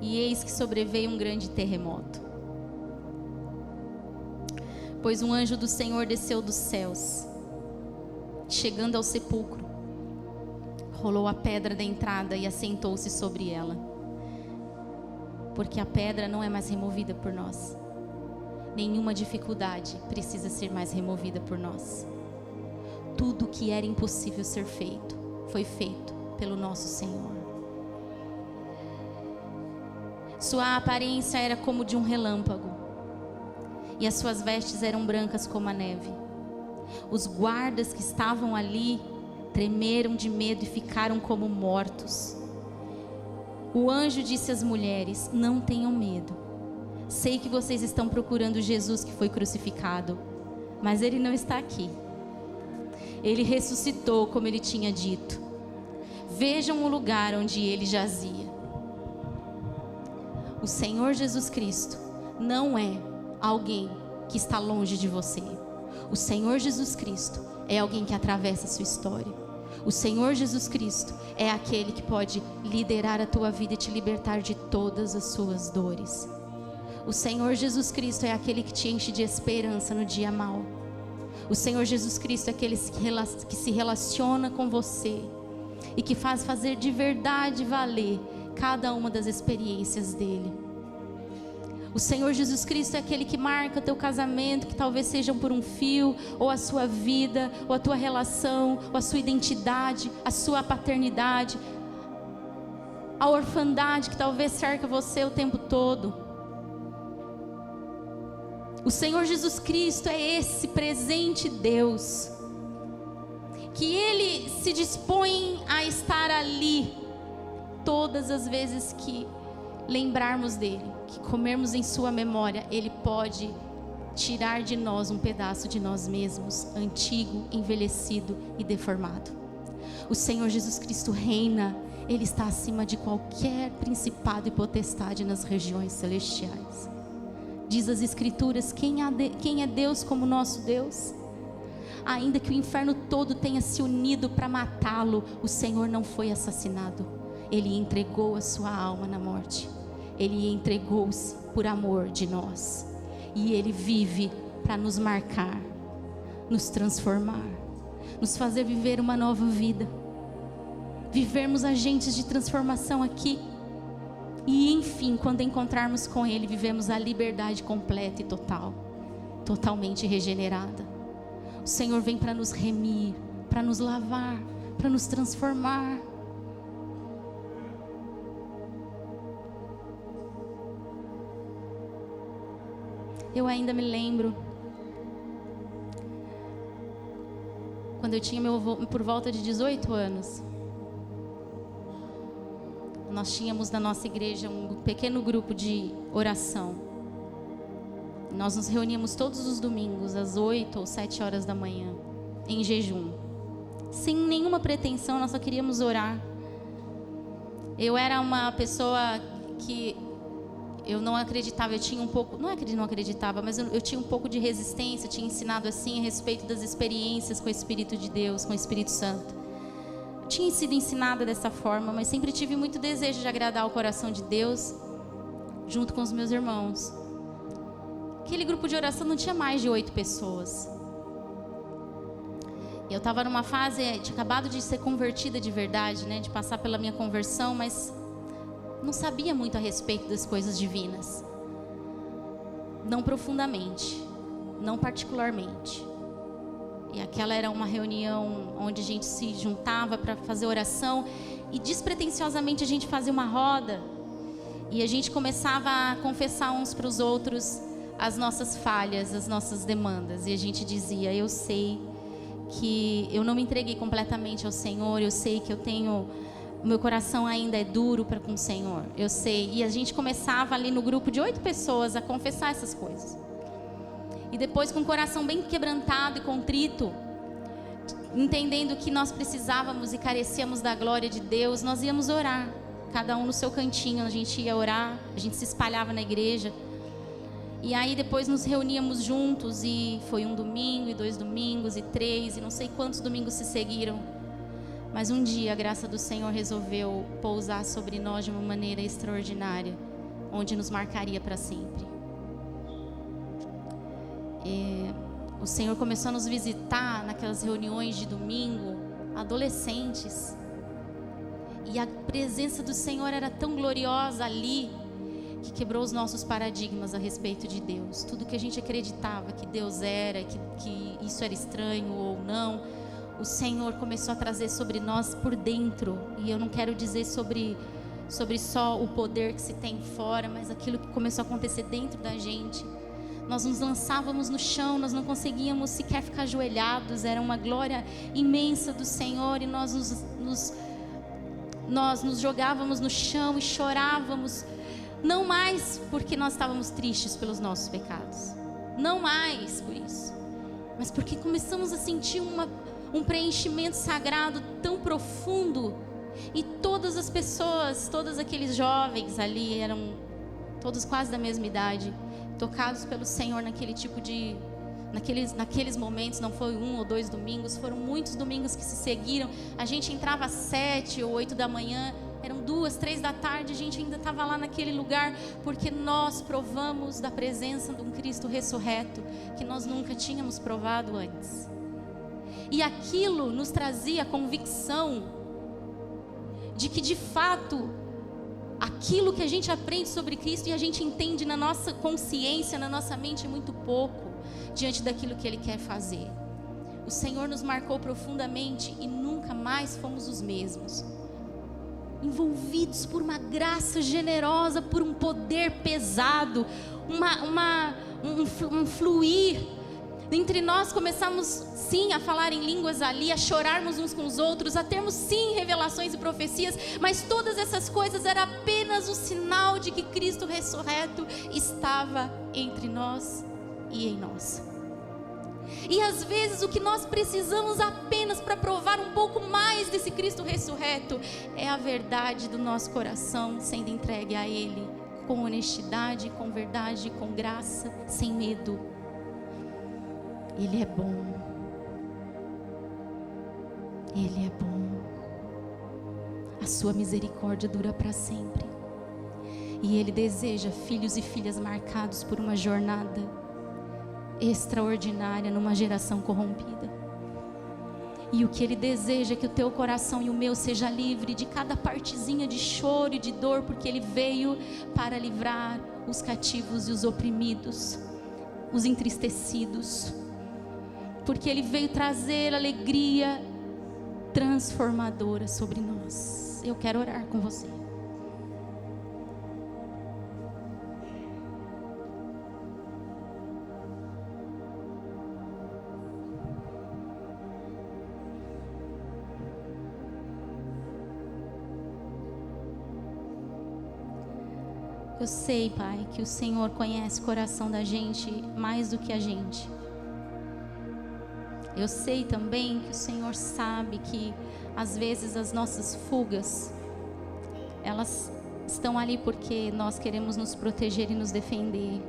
E eis que sobreveio um grande terremoto, pois um anjo do Senhor desceu dos céus, chegando ao sepulcro, rolou a pedra da entrada e assentou-se sobre ela, porque a pedra não é mais removida por nós. Nenhuma dificuldade precisa ser mais removida por nós. Tudo que era impossível ser feito, foi feito pelo nosso Senhor. Sua aparência era como de um relâmpago, e as suas vestes eram brancas como a neve. Os guardas que estavam ali tremeram de medo e ficaram como mortos. O anjo disse às mulheres: não tenham medo. Sei que vocês estão procurando Jesus que foi crucificado, mas Ele não está aqui. Ele ressuscitou, como Ele tinha dito. Vejam o lugar onde Ele jazia. O Senhor Jesus Cristo não é alguém que está longe de você. O Senhor Jesus Cristo é alguém que atravessa a sua história. O Senhor Jesus Cristo é aquele que pode liderar a tua vida e te libertar de todas as suas dores. O Senhor Jesus Cristo é aquele que te enche de esperança no dia mau. O Senhor Jesus Cristo é aquele que se relaciona com você e que faz fazer de verdade valer cada uma das experiências dele. O Senhor Jesus Cristo é aquele que marca o teu casamento, que talvez sejam por um fio, ou a sua vida, ou a tua relação, ou a sua identidade, a sua paternidade, a orfandade que talvez cerca você o tempo todo. O Senhor Jesus Cristo é esse presente Deus, que Ele se dispõe a estar ali todas as vezes que lembrarmos dele, que comermos em sua memória. Ele pode tirar de nós um pedaço de nós mesmos, antigo, envelhecido e deformado. O Senhor Jesus Cristo reina, Ele está acima de qualquer principado e potestade nas regiões celestiais. Diz as Escrituras, quem é Deus como nosso Deus? Ainda que o inferno todo tenha se unido para matá-lo, o Senhor não foi assassinado. Ele entregou a sua alma na morte. Ele entregou-se por amor de nós. E Ele vive para nos marcar, nos transformar, nos fazer viver uma nova vida. Vivermos agentes de transformação aqui. E enfim, quando encontrarmos com Ele, vivemos a liberdade completa e total. Totalmente regenerada. O Senhor vem para nos remir, para nos lavar, para nos transformar. Eu ainda me lembro, quando eu tinha por volta de 18 anos, nós tínhamos na nossa igreja um pequeno grupo de oração. Nós nos reuníamos todos os domingos, às 8 ou 7 horas da manhã, em jejum. Sem nenhuma pretensão, nós só queríamos orar. Eu era uma pessoa que eu não acreditava, eu tinha um pouco, não é que não acreditava, mas eu tinha um pouco de resistência, tinha ensinado assim a respeito das experiências com o Espírito de Deus, com o Espírito Santo. Eu tinha sido ensinada dessa forma, mas sempre tive muito desejo de agradar o coração de Deus, junto com os meus irmãos. Aquele grupo de oração não tinha mais de 8 pessoas. Eu estava numa fase, tinha acabado de ser convertida de verdade, né, de passar pela minha conversão, mas não sabia muito a respeito das coisas divinas. Não profundamente, não particularmente. E aquela era uma reunião onde a gente se juntava para fazer oração e despretensiosamente a gente fazia uma roda e a gente começava a confessar uns para os outros as nossas falhas, as nossas demandas. E a gente dizia, eu sei que eu não me entreguei completamente ao Senhor, eu sei que o meu coração ainda é duro para com o Senhor, eu sei. E a gente começava ali no grupo de 8 pessoas a confessar essas coisas. E depois, com o coração bem quebrantado e contrito, entendendo que nós precisávamos e carecíamos da glória de Deus, nós íamos orar. Cada um no seu cantinho, a gente ia orar, a gente se espalhava na igreja. E aí depois nos reuníamos juntos e foi um domingo, e 2 domingos, e 3, e não sei quantos domingos se seguiram. Mas um dia a graça do Senhor resolveu pousar sobre nós de uma maneira extraordinária, onde nos marcaria para sempre. E o Senhor começou a nos visitar naquelas reuniões de domingo, adolescentes. E a presença do Senhor era tão gloriosa ali, que quebrou os nossos paradigmas a respeito de Deus. Tudo que a gente acreditava que Deus era, que isso era estranho ou não, o Senhor começou a trazer sobre nós por dentro. E eu não quero dizer sobre só o poder que se tem fora, mas aquilo que começou a acontecer dentro da gente. Nós nos lançávamos no chão, nós não conseguíamos sequer ficar ajoelhados. Era uma glória imensa do Senhor. E nós nos jogávamos no chão e chorávamos. Não mais porque nós estávamos tristes pelos nossos pecados, não mais por isso, mas porque começamos a sentir um preenchimento sagrado tão profundo. E todas as pessoas, todos aqueles jovens ali, eram todos quase da mesma idade, tocados pelo Senhor naqueles momentos. Não foi 1 ou 2 domingos, foram muitos domingos que se seguiram. A gente entrava às 7 ou 8 da manhã, eram 2, 3 da tarde, a gente ainda estava lá naquele lugar, porque nós provamos da presença de um Cristo ressurreto, que nós nunca tínhamos provado antes. E aquilo nos trazia a convicção de que, de fato, aquilo que a gente aprende sobre Cristo e a gente entende na nossa consciência, na nossa mente, é muito pouco diante daquilo que Ele quer fazer. O Senhor nos marcou profundamente e nunca mais fomos os mesmos. Envolvidos por uma graça generosa, por um poder pesado, um fluir. Entre nós começamos sim a falar em línguas ali, a chorarmos uns com os outros, a termos sim revelações e profecias, mas todas essas coisas eram apenas o sinal de que Cristo ressurreto estava entre nós. e em nós. E às vezes o que nós precisamos apenas para provar um pouco mais desse Cristo ressurreto é a verdade do nosso coração sendo entregue a Ele, com honestidade, com verdade, com graça, sem medo. Ele é bom. Ele é bom. A sua misericórdia dura para sempre. E Ele deseja filhos e filhas marcados por uma jornada extraordinária numa geração corrompida. E o que Ele deseja é que o teu coração e o meu seja livre de cada partezinha de choro e de dor, porque Ele veio para livrar os cativos e os oprimidos, os entristecidos, porque Ele veio trazer alegria transformadora sobre nós. Eu quero orar com você. Eu sei, Pai, que o Senhor conhece o coração da gente mais do que a gente. Eu sei também que o Senhor sabe que às vezes as nossas fugas, elas estão ali porque nós queremos nos proteger e nos defender.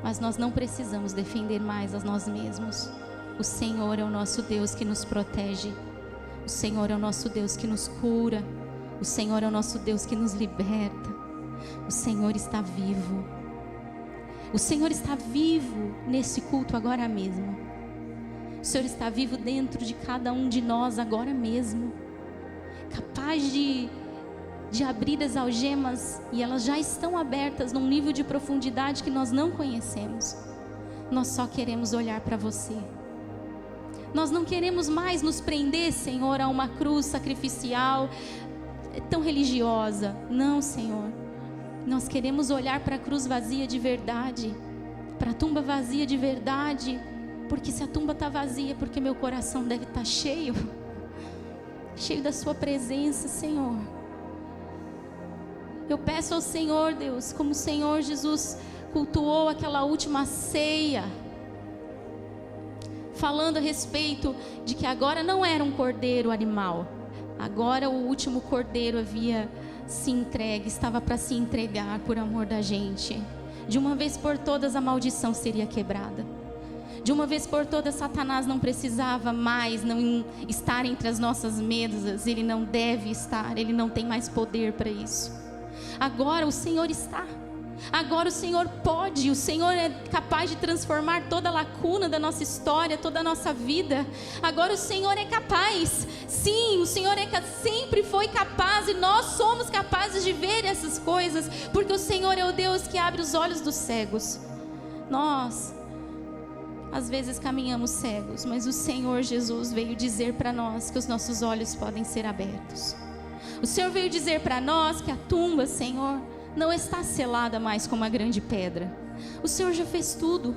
Mas nós não precisamos defender mais a nós mesmos. O Senhor é o nosso Deus que nos protege. O Senhor é o nosso Deus que nos cura. O Senhor é o nosso Deus que nos liberta. O Senhor está vivo. O Senhor está vivo nesse culto agora mesmo. O Senhor está vivo dentro de cada um de nós agora mesmo, capaz de abrir as algemas, e elas já estão abertas num nível de profundidade que nós não conhecemos. Nós só queremos olhar para você. Nós não queremos mais nos prender, Senhor, a uma cruz sacrificial tão religiosa. Não, Senhor. Nós queremos olhar para a cruz vazia de verdade, para a tumba vazia de verdade, porque se a tumba está vazia, porque meu coração deve estar cheio da sua presença, Senhor. Eu peço ao Senhor, Deus, como o Senhor Jesus cultuou aquela última ceia, falando a respeito de que agora não era um cordeiro animal, agora o último cordeiro havia se entregue, estava para se entregar por amor da gente. De uma vez por todas a maldição seria quebrada. De uma vez por todas Satanás não precisava mais não estar entre as nossas mesas. Ele não deve estar, ele não tem mais poder para isso. Agora o Senhor está. Agora o Senhor pode, o Senhor é capaz de transformar toda a lacuna da nossa história, toda a nossa vida. Agora o Senhor é capaz, sim, o Senhor sempre foi capaz, e nós somos capazes de ver essas coisas, porque o Senhor é o Deus que abre os olhos dos cegos. Nós, às vezes caminhamos cegos, mas o Senhor Jesus veio dizer para nós que os nossos olhos podem ser abertos. O Senhor veio dizer para nós que a tumba, Senhor, não está selada mais com uma grande pedra. O Senhor já fez tudo.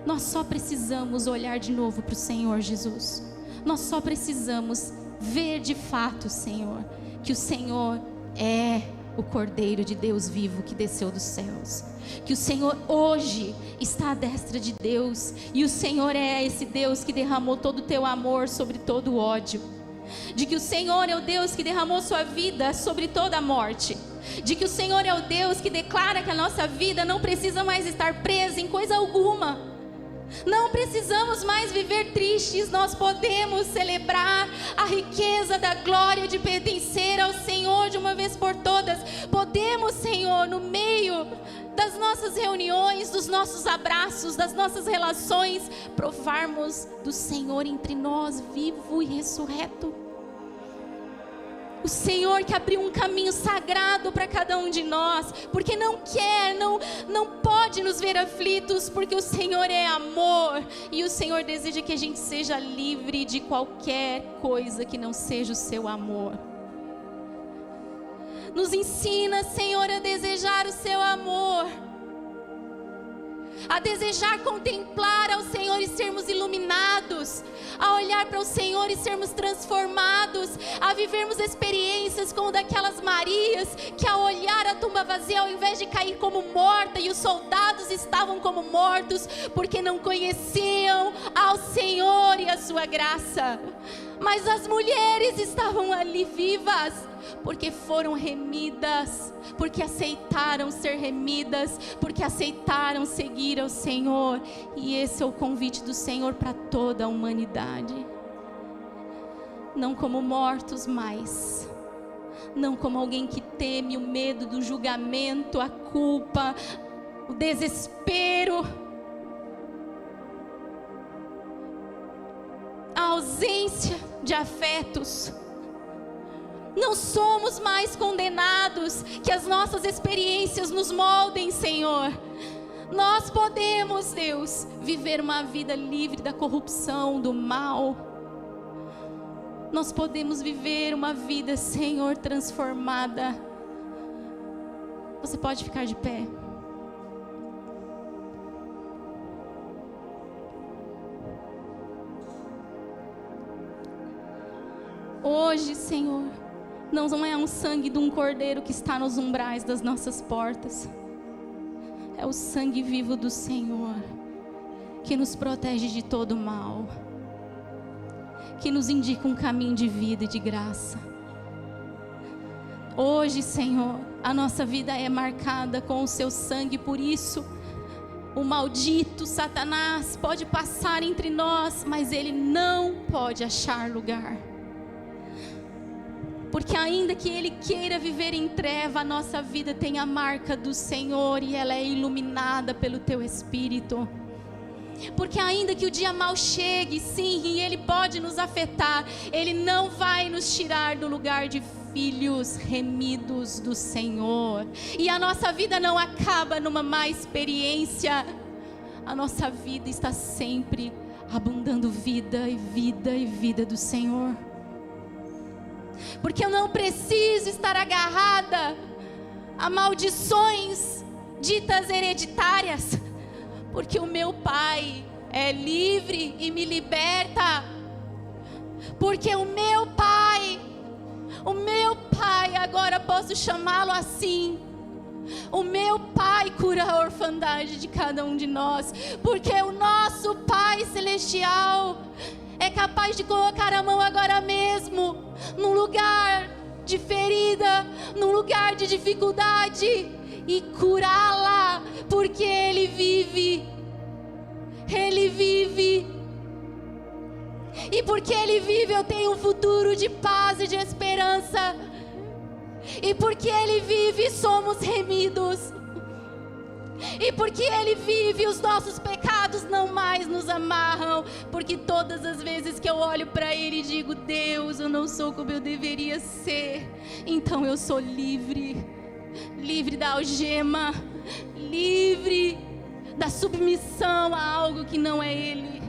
Nós só precisamos olhar de novo para o Senhor Jesus. Nós só precisamos ver de fato, Senhor, que o Senhor é o Cordeiro de Deus vivo que desceu dos céus. Que o Senhor hoje está à destra de Deus. E o Senhor é esse Deus que derramou todo o teu amor sobre todo o ódio. De que o Senhor é o Deus que derramou sua vida sobre toda a morte. De que o Senhor é o Deus que declara que a nossa vida não precisa mais estar presa em coisa alguma. Não precisamos mais viver tristes. Nós podemos celebrar a riqueza da glória de pertencer ao Senhor de uma vez por todas. Podemos, Senhor, no meio das nossas reuniões, dos nossos abraços, das nossas relações, provarmos do Senhor entre nós, vivo e ressurreto. O Senhor que abriu um caminho sagrado para cada um de nós, porque não pode nos ver aflitos, porque o Senhor é amor, e o Senhor deseja que a gente seja livre de qualquer coisa que não seja o seu amor. Nos ensina, Senhor, a desejar o seu amor. a desejar contemplar ao Senhor e sermos iluminados, a olhar para o Senhor e sermos transformados, a vivermos experiências como daquelas Marias, que ao olhar a tumba vazia, ao invés de cair como morta, e os soldados estavam como mortos, porque não conheciam ao Senhor e a sua graça. Mas as mulheres estavam ali vivas, porque foram remidas, porque aceitaram ser remidas, porque aceitaram seguir ao Senhor. E esse é o convite do Senhor para toda a humanidade. Não como mortos mais, não como alguém que teme o medo do julgamento, a culpa, o desespero, a ausência de afetos. Não somos mais condenados, que as nossas experiências nos moldem, Senhor. Nós podemos, Deus, viver uma vida livre da corrupção, do mal. Nós podemos viver uma vida, Senhor, transformada. Você pode ficar de pé. Hoje, Senhor, não é um sangue de um cordeiro que está nos umbrais das nossas portas. É o sangue vivo do Senhor, que nos protege de todo mal, que nos indica um caminho de vida e de graça. Hoje, Senhor, a nossa vida é marcada com o seu sangue, por isso o maldito Satanás pode passar entre nós, mas ele não pode achar lugar. Porque ainda que ele queira viver em treva, a nossa vida tem a marca do Senhor e ela é iluminada pelo teu Espírito. Porque ainda que o dia mal chegue, sim, e ele pode nos afetar, ele não vai nos tirar do lugar de filhos remidos do Senhor. E a nossa vida não acaba numa má experiência. A nossa vida está sempre abundando vida e vida e vida do Senhor. Porque eu não preciso estar agarrada a maldições ditas hereditárias, porque o meu Pai é livre e me liberta. Porque o meu Pai, agora posso chamá-lo assim, o meu Pai cura a orfandade de cada um de nós, porque o nosso Pai Celestial é capaz de colocar a mão agora mesmo num lugar de ferida, num lugar de dificuldade e curá-la, porque Ele vive. Ele vive. E porque Ele vive, eu tenho um futuro de paz e de esperança. E porque Ele vive, somos remidos. E porque Ele vive, os nossos pecados não mais nos amarram. Porque todas as vezes que eu olho para Ele e digo: Deus, eu não sou como eu deveria ser, então eu sou livre. Livre da algema, livre da submissão a algo que não é Ele.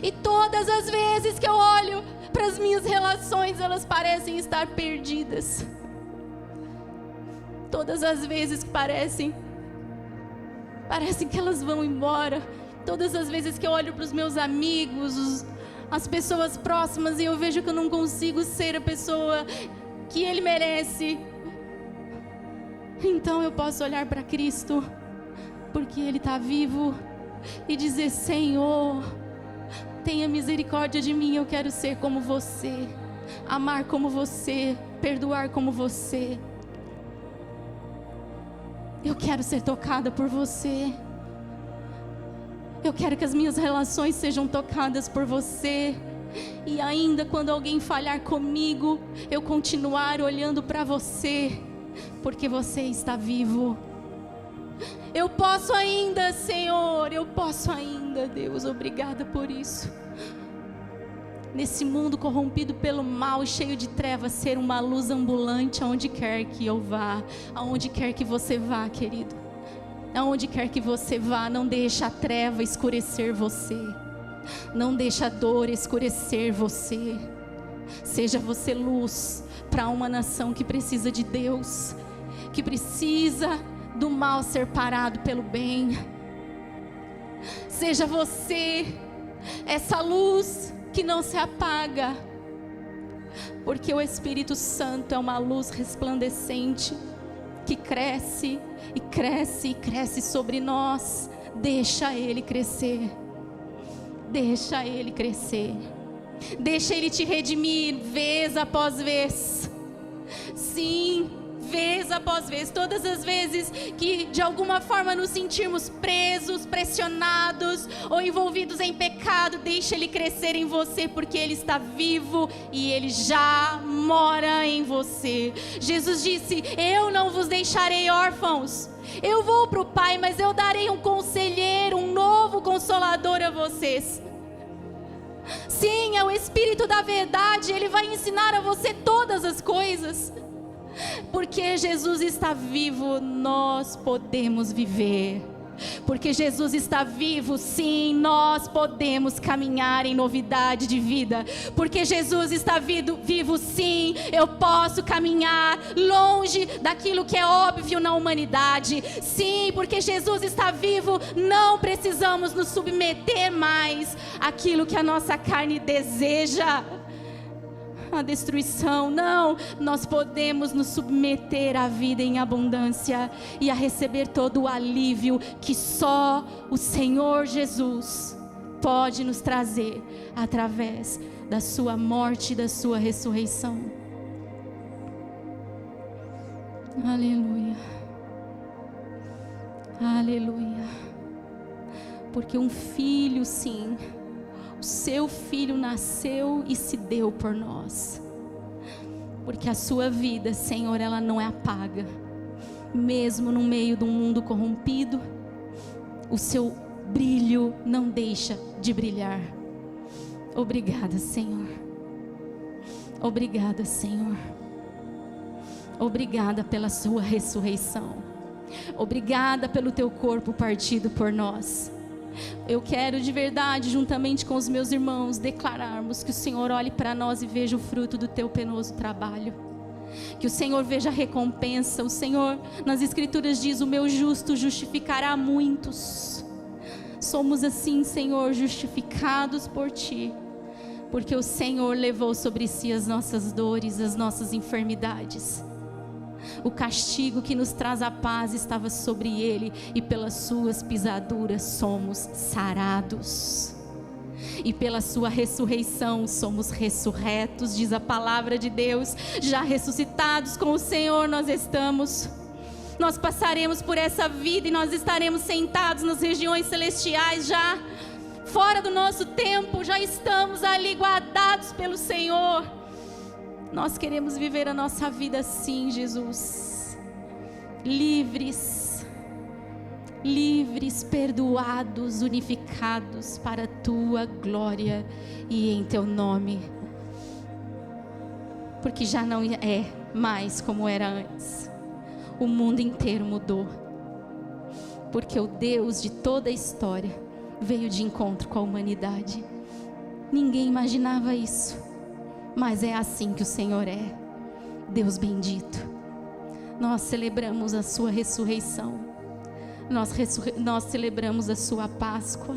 E todas as vezes que eu olho para as minhas relações, elas parecem estar perdidas. Todas as vezes que parecem que elas vão embora. Todas as vezes que eu olho para os meus amigos, as pessoas próximas, e eu vejo que eu não consigo ser a pessoa que Ele merece, então eu posso olhar para Cristo, porque Ele está vivo, e dizer: Senhor, tenha misericórdia de mim, eu quero ser como você, amar como você, perdoar como você. Eu quero ser tocada por você. Eu quero que as minhas relações sejam tocadas por você. E ainda quando alguém falhar comigo, eu continuar olhando para você, porque você está vivo. Eu posso ainda, Senhor, eu posso ainda, Deus, obrigada por isso. Nesse mundo corrompido pelo mal e cheio de trevas, ser uma luz ambulante aonde quer que eu vá, aonde quer que você vá, querido. Aonde quer que você vá, não deixa a treva escurecer você. Não deixa a dor escurecer você. Seja você luz para uma nação que precisa de Deus, que precisa do mal ser parado pelo bem. Seja você essa luz que não se apaga, porque o Espírito Santo é uma luz resplandecente que cresce e cresce e cresce sobre nós. Deixa Ele crescer, deixa Ele crescer, deixa Ele te redimir vez após vez. Sim, vez após vez, todas as vezes que de alguma forma nos sentirmos presos, pressionados ou envolvidos em pecado, deixa Ele crescer em você, porque Ele está vivo e Ele já mora em você. Jesus disse: eu não vos deixarei órfãos, eu vou para o Pai, mas eu darei um conselheiro, um novo consolador a vocês. Sim, é o Espírito da verdade, Ele vai ensinar a você todas as coisas. Porque Jesus está vivo, nós podemos viver. Porque Jesus está vivo, sim, nós podemos caminhar em novidade de vida. Porque Jesus está vivo, sim, eu posso caminhar longe daquilo que é óbvio na humanidade. Sim, porque Jesus está vivo, não precisamos nos submeter mais àquilo que a nossa carne deseja, a destruição. Não, nós podemos nos submeter à vida em abundância e a receber todo o alívio que só o Senhor Jesus pode nos trazer através da sua morte e da sua ressurreição. Aleluia, aleluia. Porque um filho, sim, o seu filho nasceu e se deu por nós. Porque a sua vida, Senhor, ela não é apaga. Mesmo no meio de um mundo corrompido, o seu brilho não deixa de brilhar. Obrigada, Senhor. Obrigada, Senhor. Obrigada pela sua ressurreição. Obrigada pelo teu corpo partido por nós. Eu quero de verdade, juntamente com os meus irmãos, declararmos que o Senhor olhe para nós e veja o fruto do teu penoso trabalho. Que o Senhor veja a recompensa. O Senhor, nas Escrituras diz: o meu justo justificará muitos. Somos assim, Senhor, justificados por Ti, porque o Senhor levou sobre si as nossas dores, as nossas enfermidades. O castigo que nos traz a paz estava sobre Ele, e pelas suas pisaduras somos sarados. E pela sua ressurreição somos ressurretos, diz a palavra de Deus. Já ressuscitados com o Senhor nós estamos. Nós passaremos por essa vida e nós estaremos sentados nas regiões celestiais, já fora do nosso tempo, já estamos ali guardados pelo Senhor. Nós queremos viver a nossa vida assim, Jesus, livres, perdoados, unificados para a Tua glória e em Teu nome, porque já não é mais como era antes. O mundo inteiro mudou, porque o Deus de toda a história veio de encontro com a humanidade. Ninguém imaginava isso, mas é assim que o Senhor é. Deus bendito, nós celebramos a sua ressurreição, nós celebramos a sua Páscoa,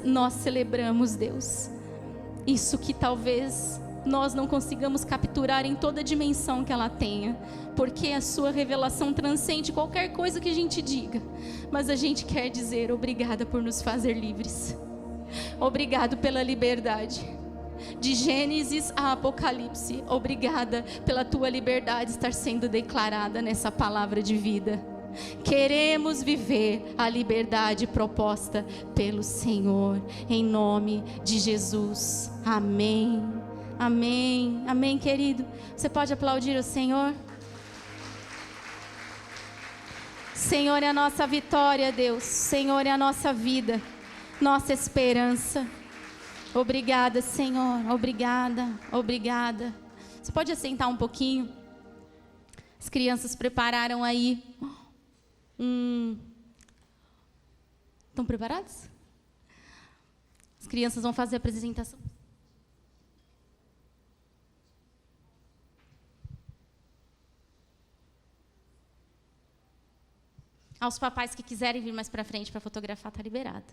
nós celebramos, Deus, isso que talvez nós não consigamos capturar em toda a dimensão que ela tenha, porque a sua revelação transcende qualquer coisa que a gente diga, mas a gente quer dizer obrigada por nos fazer livres. Obrigado pela liberdade, de Gênesis a Apocalipse. Obrigada pela tua liberdade estar sendo declarada nessa palavra de vida. Queremos viver a liberdade proposta pelo Senhor, em nome de Jesus. Amém, amém, amém, querido. Você pode aplaudir o Senhor? Senhor é a nossa vitória, Deus. Senhor é a nossa vida, nossa esperança. Obrigada, Senhor. Obrigada, obrigada. Você pode assentar um pouquinho? As crianças prepararam aí. Estão preparados? As crianças vão fazer a apresentação. Aos papais que quiserem vir mais para frente para fotografar, tá liberado.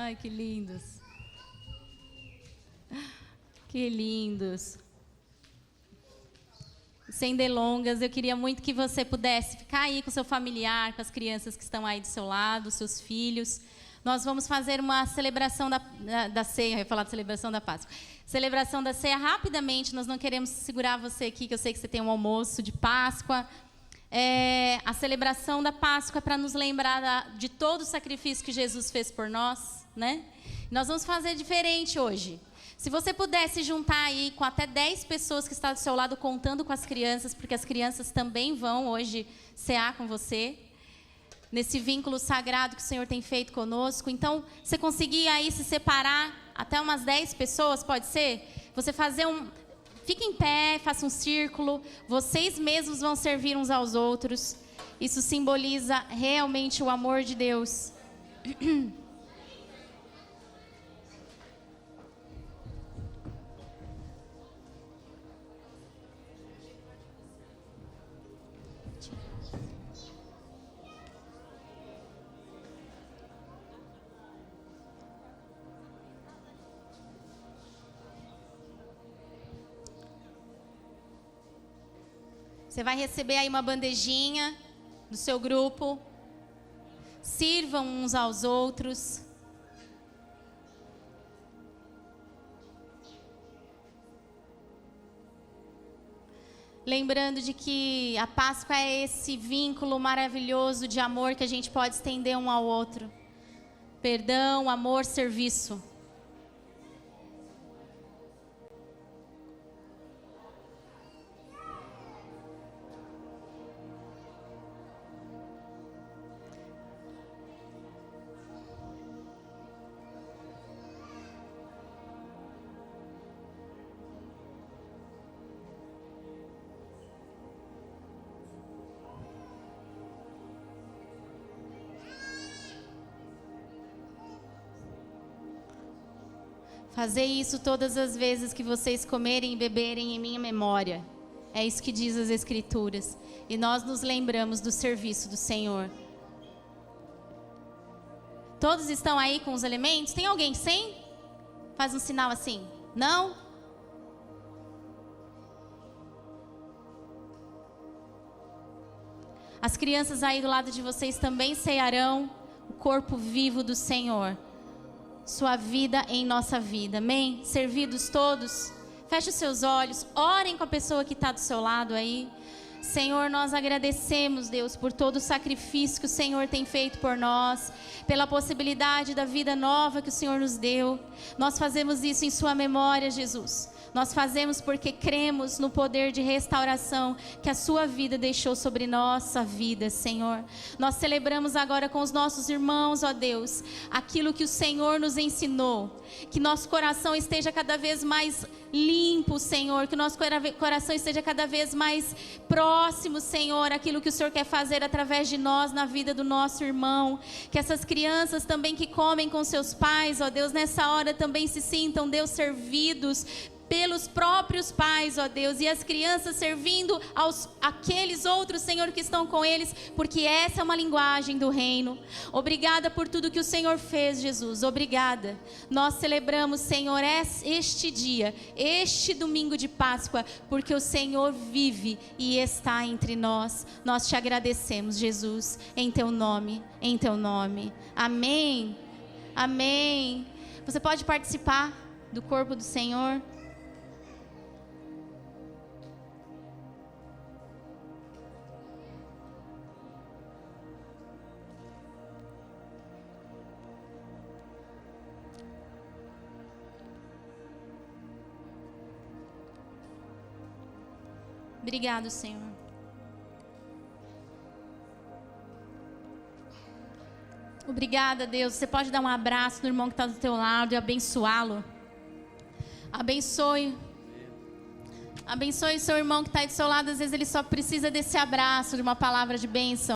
Ai, que lindos. Que lindos. Sem delongas, eu queria muito que você pudesse ficar aí com seu familiar, com as crianças que estão aí do seu lado, seus filhos. Nós vamos fazer uma celebração da ceia, eu ia falar de celebração da Páscoa. Celebração da ceia rapidamente, nós não queremos segurar você aqui, que eu sei que você tem um almoço de Páscoa. A celebração da Páscoa é para nos lembrar de todo o sacrifício que Jesus fez por nós, né? Nós vamos fazer diferente hoje. Se você pudesse juntar aí com até 10 pessoas que estão do seu lado, contando com as crianças, porque as crianças também vão hoje cear com você, nesse vínculo sagrado que o Senhor tem feito conosco. Então, você conseguir aí se separar até umas 10 pessoas, pode ser? Você fazer fique em pé, faça um círculo, vocês mesmos vão servir uns aos outros. Isso simboliza realmente o amor de Deus. Você vai receber aí uma bandejinha do seu grupo. Sirvam uns aos outros. Lembrando de que a Páscoa é esse vínculo maravilhoso de amor que a gente pode estender um ao outro. Perdão, amor, serviço. Fazer isso todas as vezes que vocês comerem e beberem em minha memória. É isso que diz as Escrituras. E nós nos lembramos do serviço do Senhor. Todos estão aí com os elementos? Tem alguém sem? Faz um sinal assim. Não? As crianças aí do lado de vocês também cearão o corpo vivo do Senhor. Sua vida em nossa vida, amém? Servidos todos, feche os seus olhos, orem com a pessoa que está do seu lado aí. Senhor, nós agradecemos, Deus, por todo o sacrifício que o Senhor tem feito por nós, pela possibilidade da vida nova que o Senhor nos deu. Nós fazemos isso em sua memória, Jesus. Nós fazemos porque cremos no poder de restauração que a sua vida deixou sobre nossa vida, Senhor. Nós celebramos agora com os nossos irmãos, ó Deus, aquilo que o Senhor nos ensinou. Que nosso coração esteja cada vez mais limpo, Senhor. Que nosso coração esteja cada vez mais próximo, Senhor, aquilo que o Senhor quer fazer através de nós na vida do nosso irmão. Que essas crianças também que comem com seus pais, ó Deus, nessa hora também se sintam, Deus, servidos pelos próprios pais, ó Deus, e as crianças servindo aqueles outros, Senhor, que estão com eles, porque essa é uma linguagem do reino. Obrigada por tudo que o Senhor fez, Jesus, obrigada. Nós celebramos, Senhor, este dia, este domingo de Páscoa, porque o Senhor vive e está entre nós. Nós te agradecemos, Jesus, em teu nome, em teu nome. Amém, amém. Você pode participar do corpo do Senhor. Obrigado, Senhor. Obrigada, Deus. Você pode dar um abraço no irmão que está do teu lado e abençoá-lo. Abençoe seu irmão que está aí do seu lado. Às vezes ele só precisa desse abraço, de uma palavra de bênção.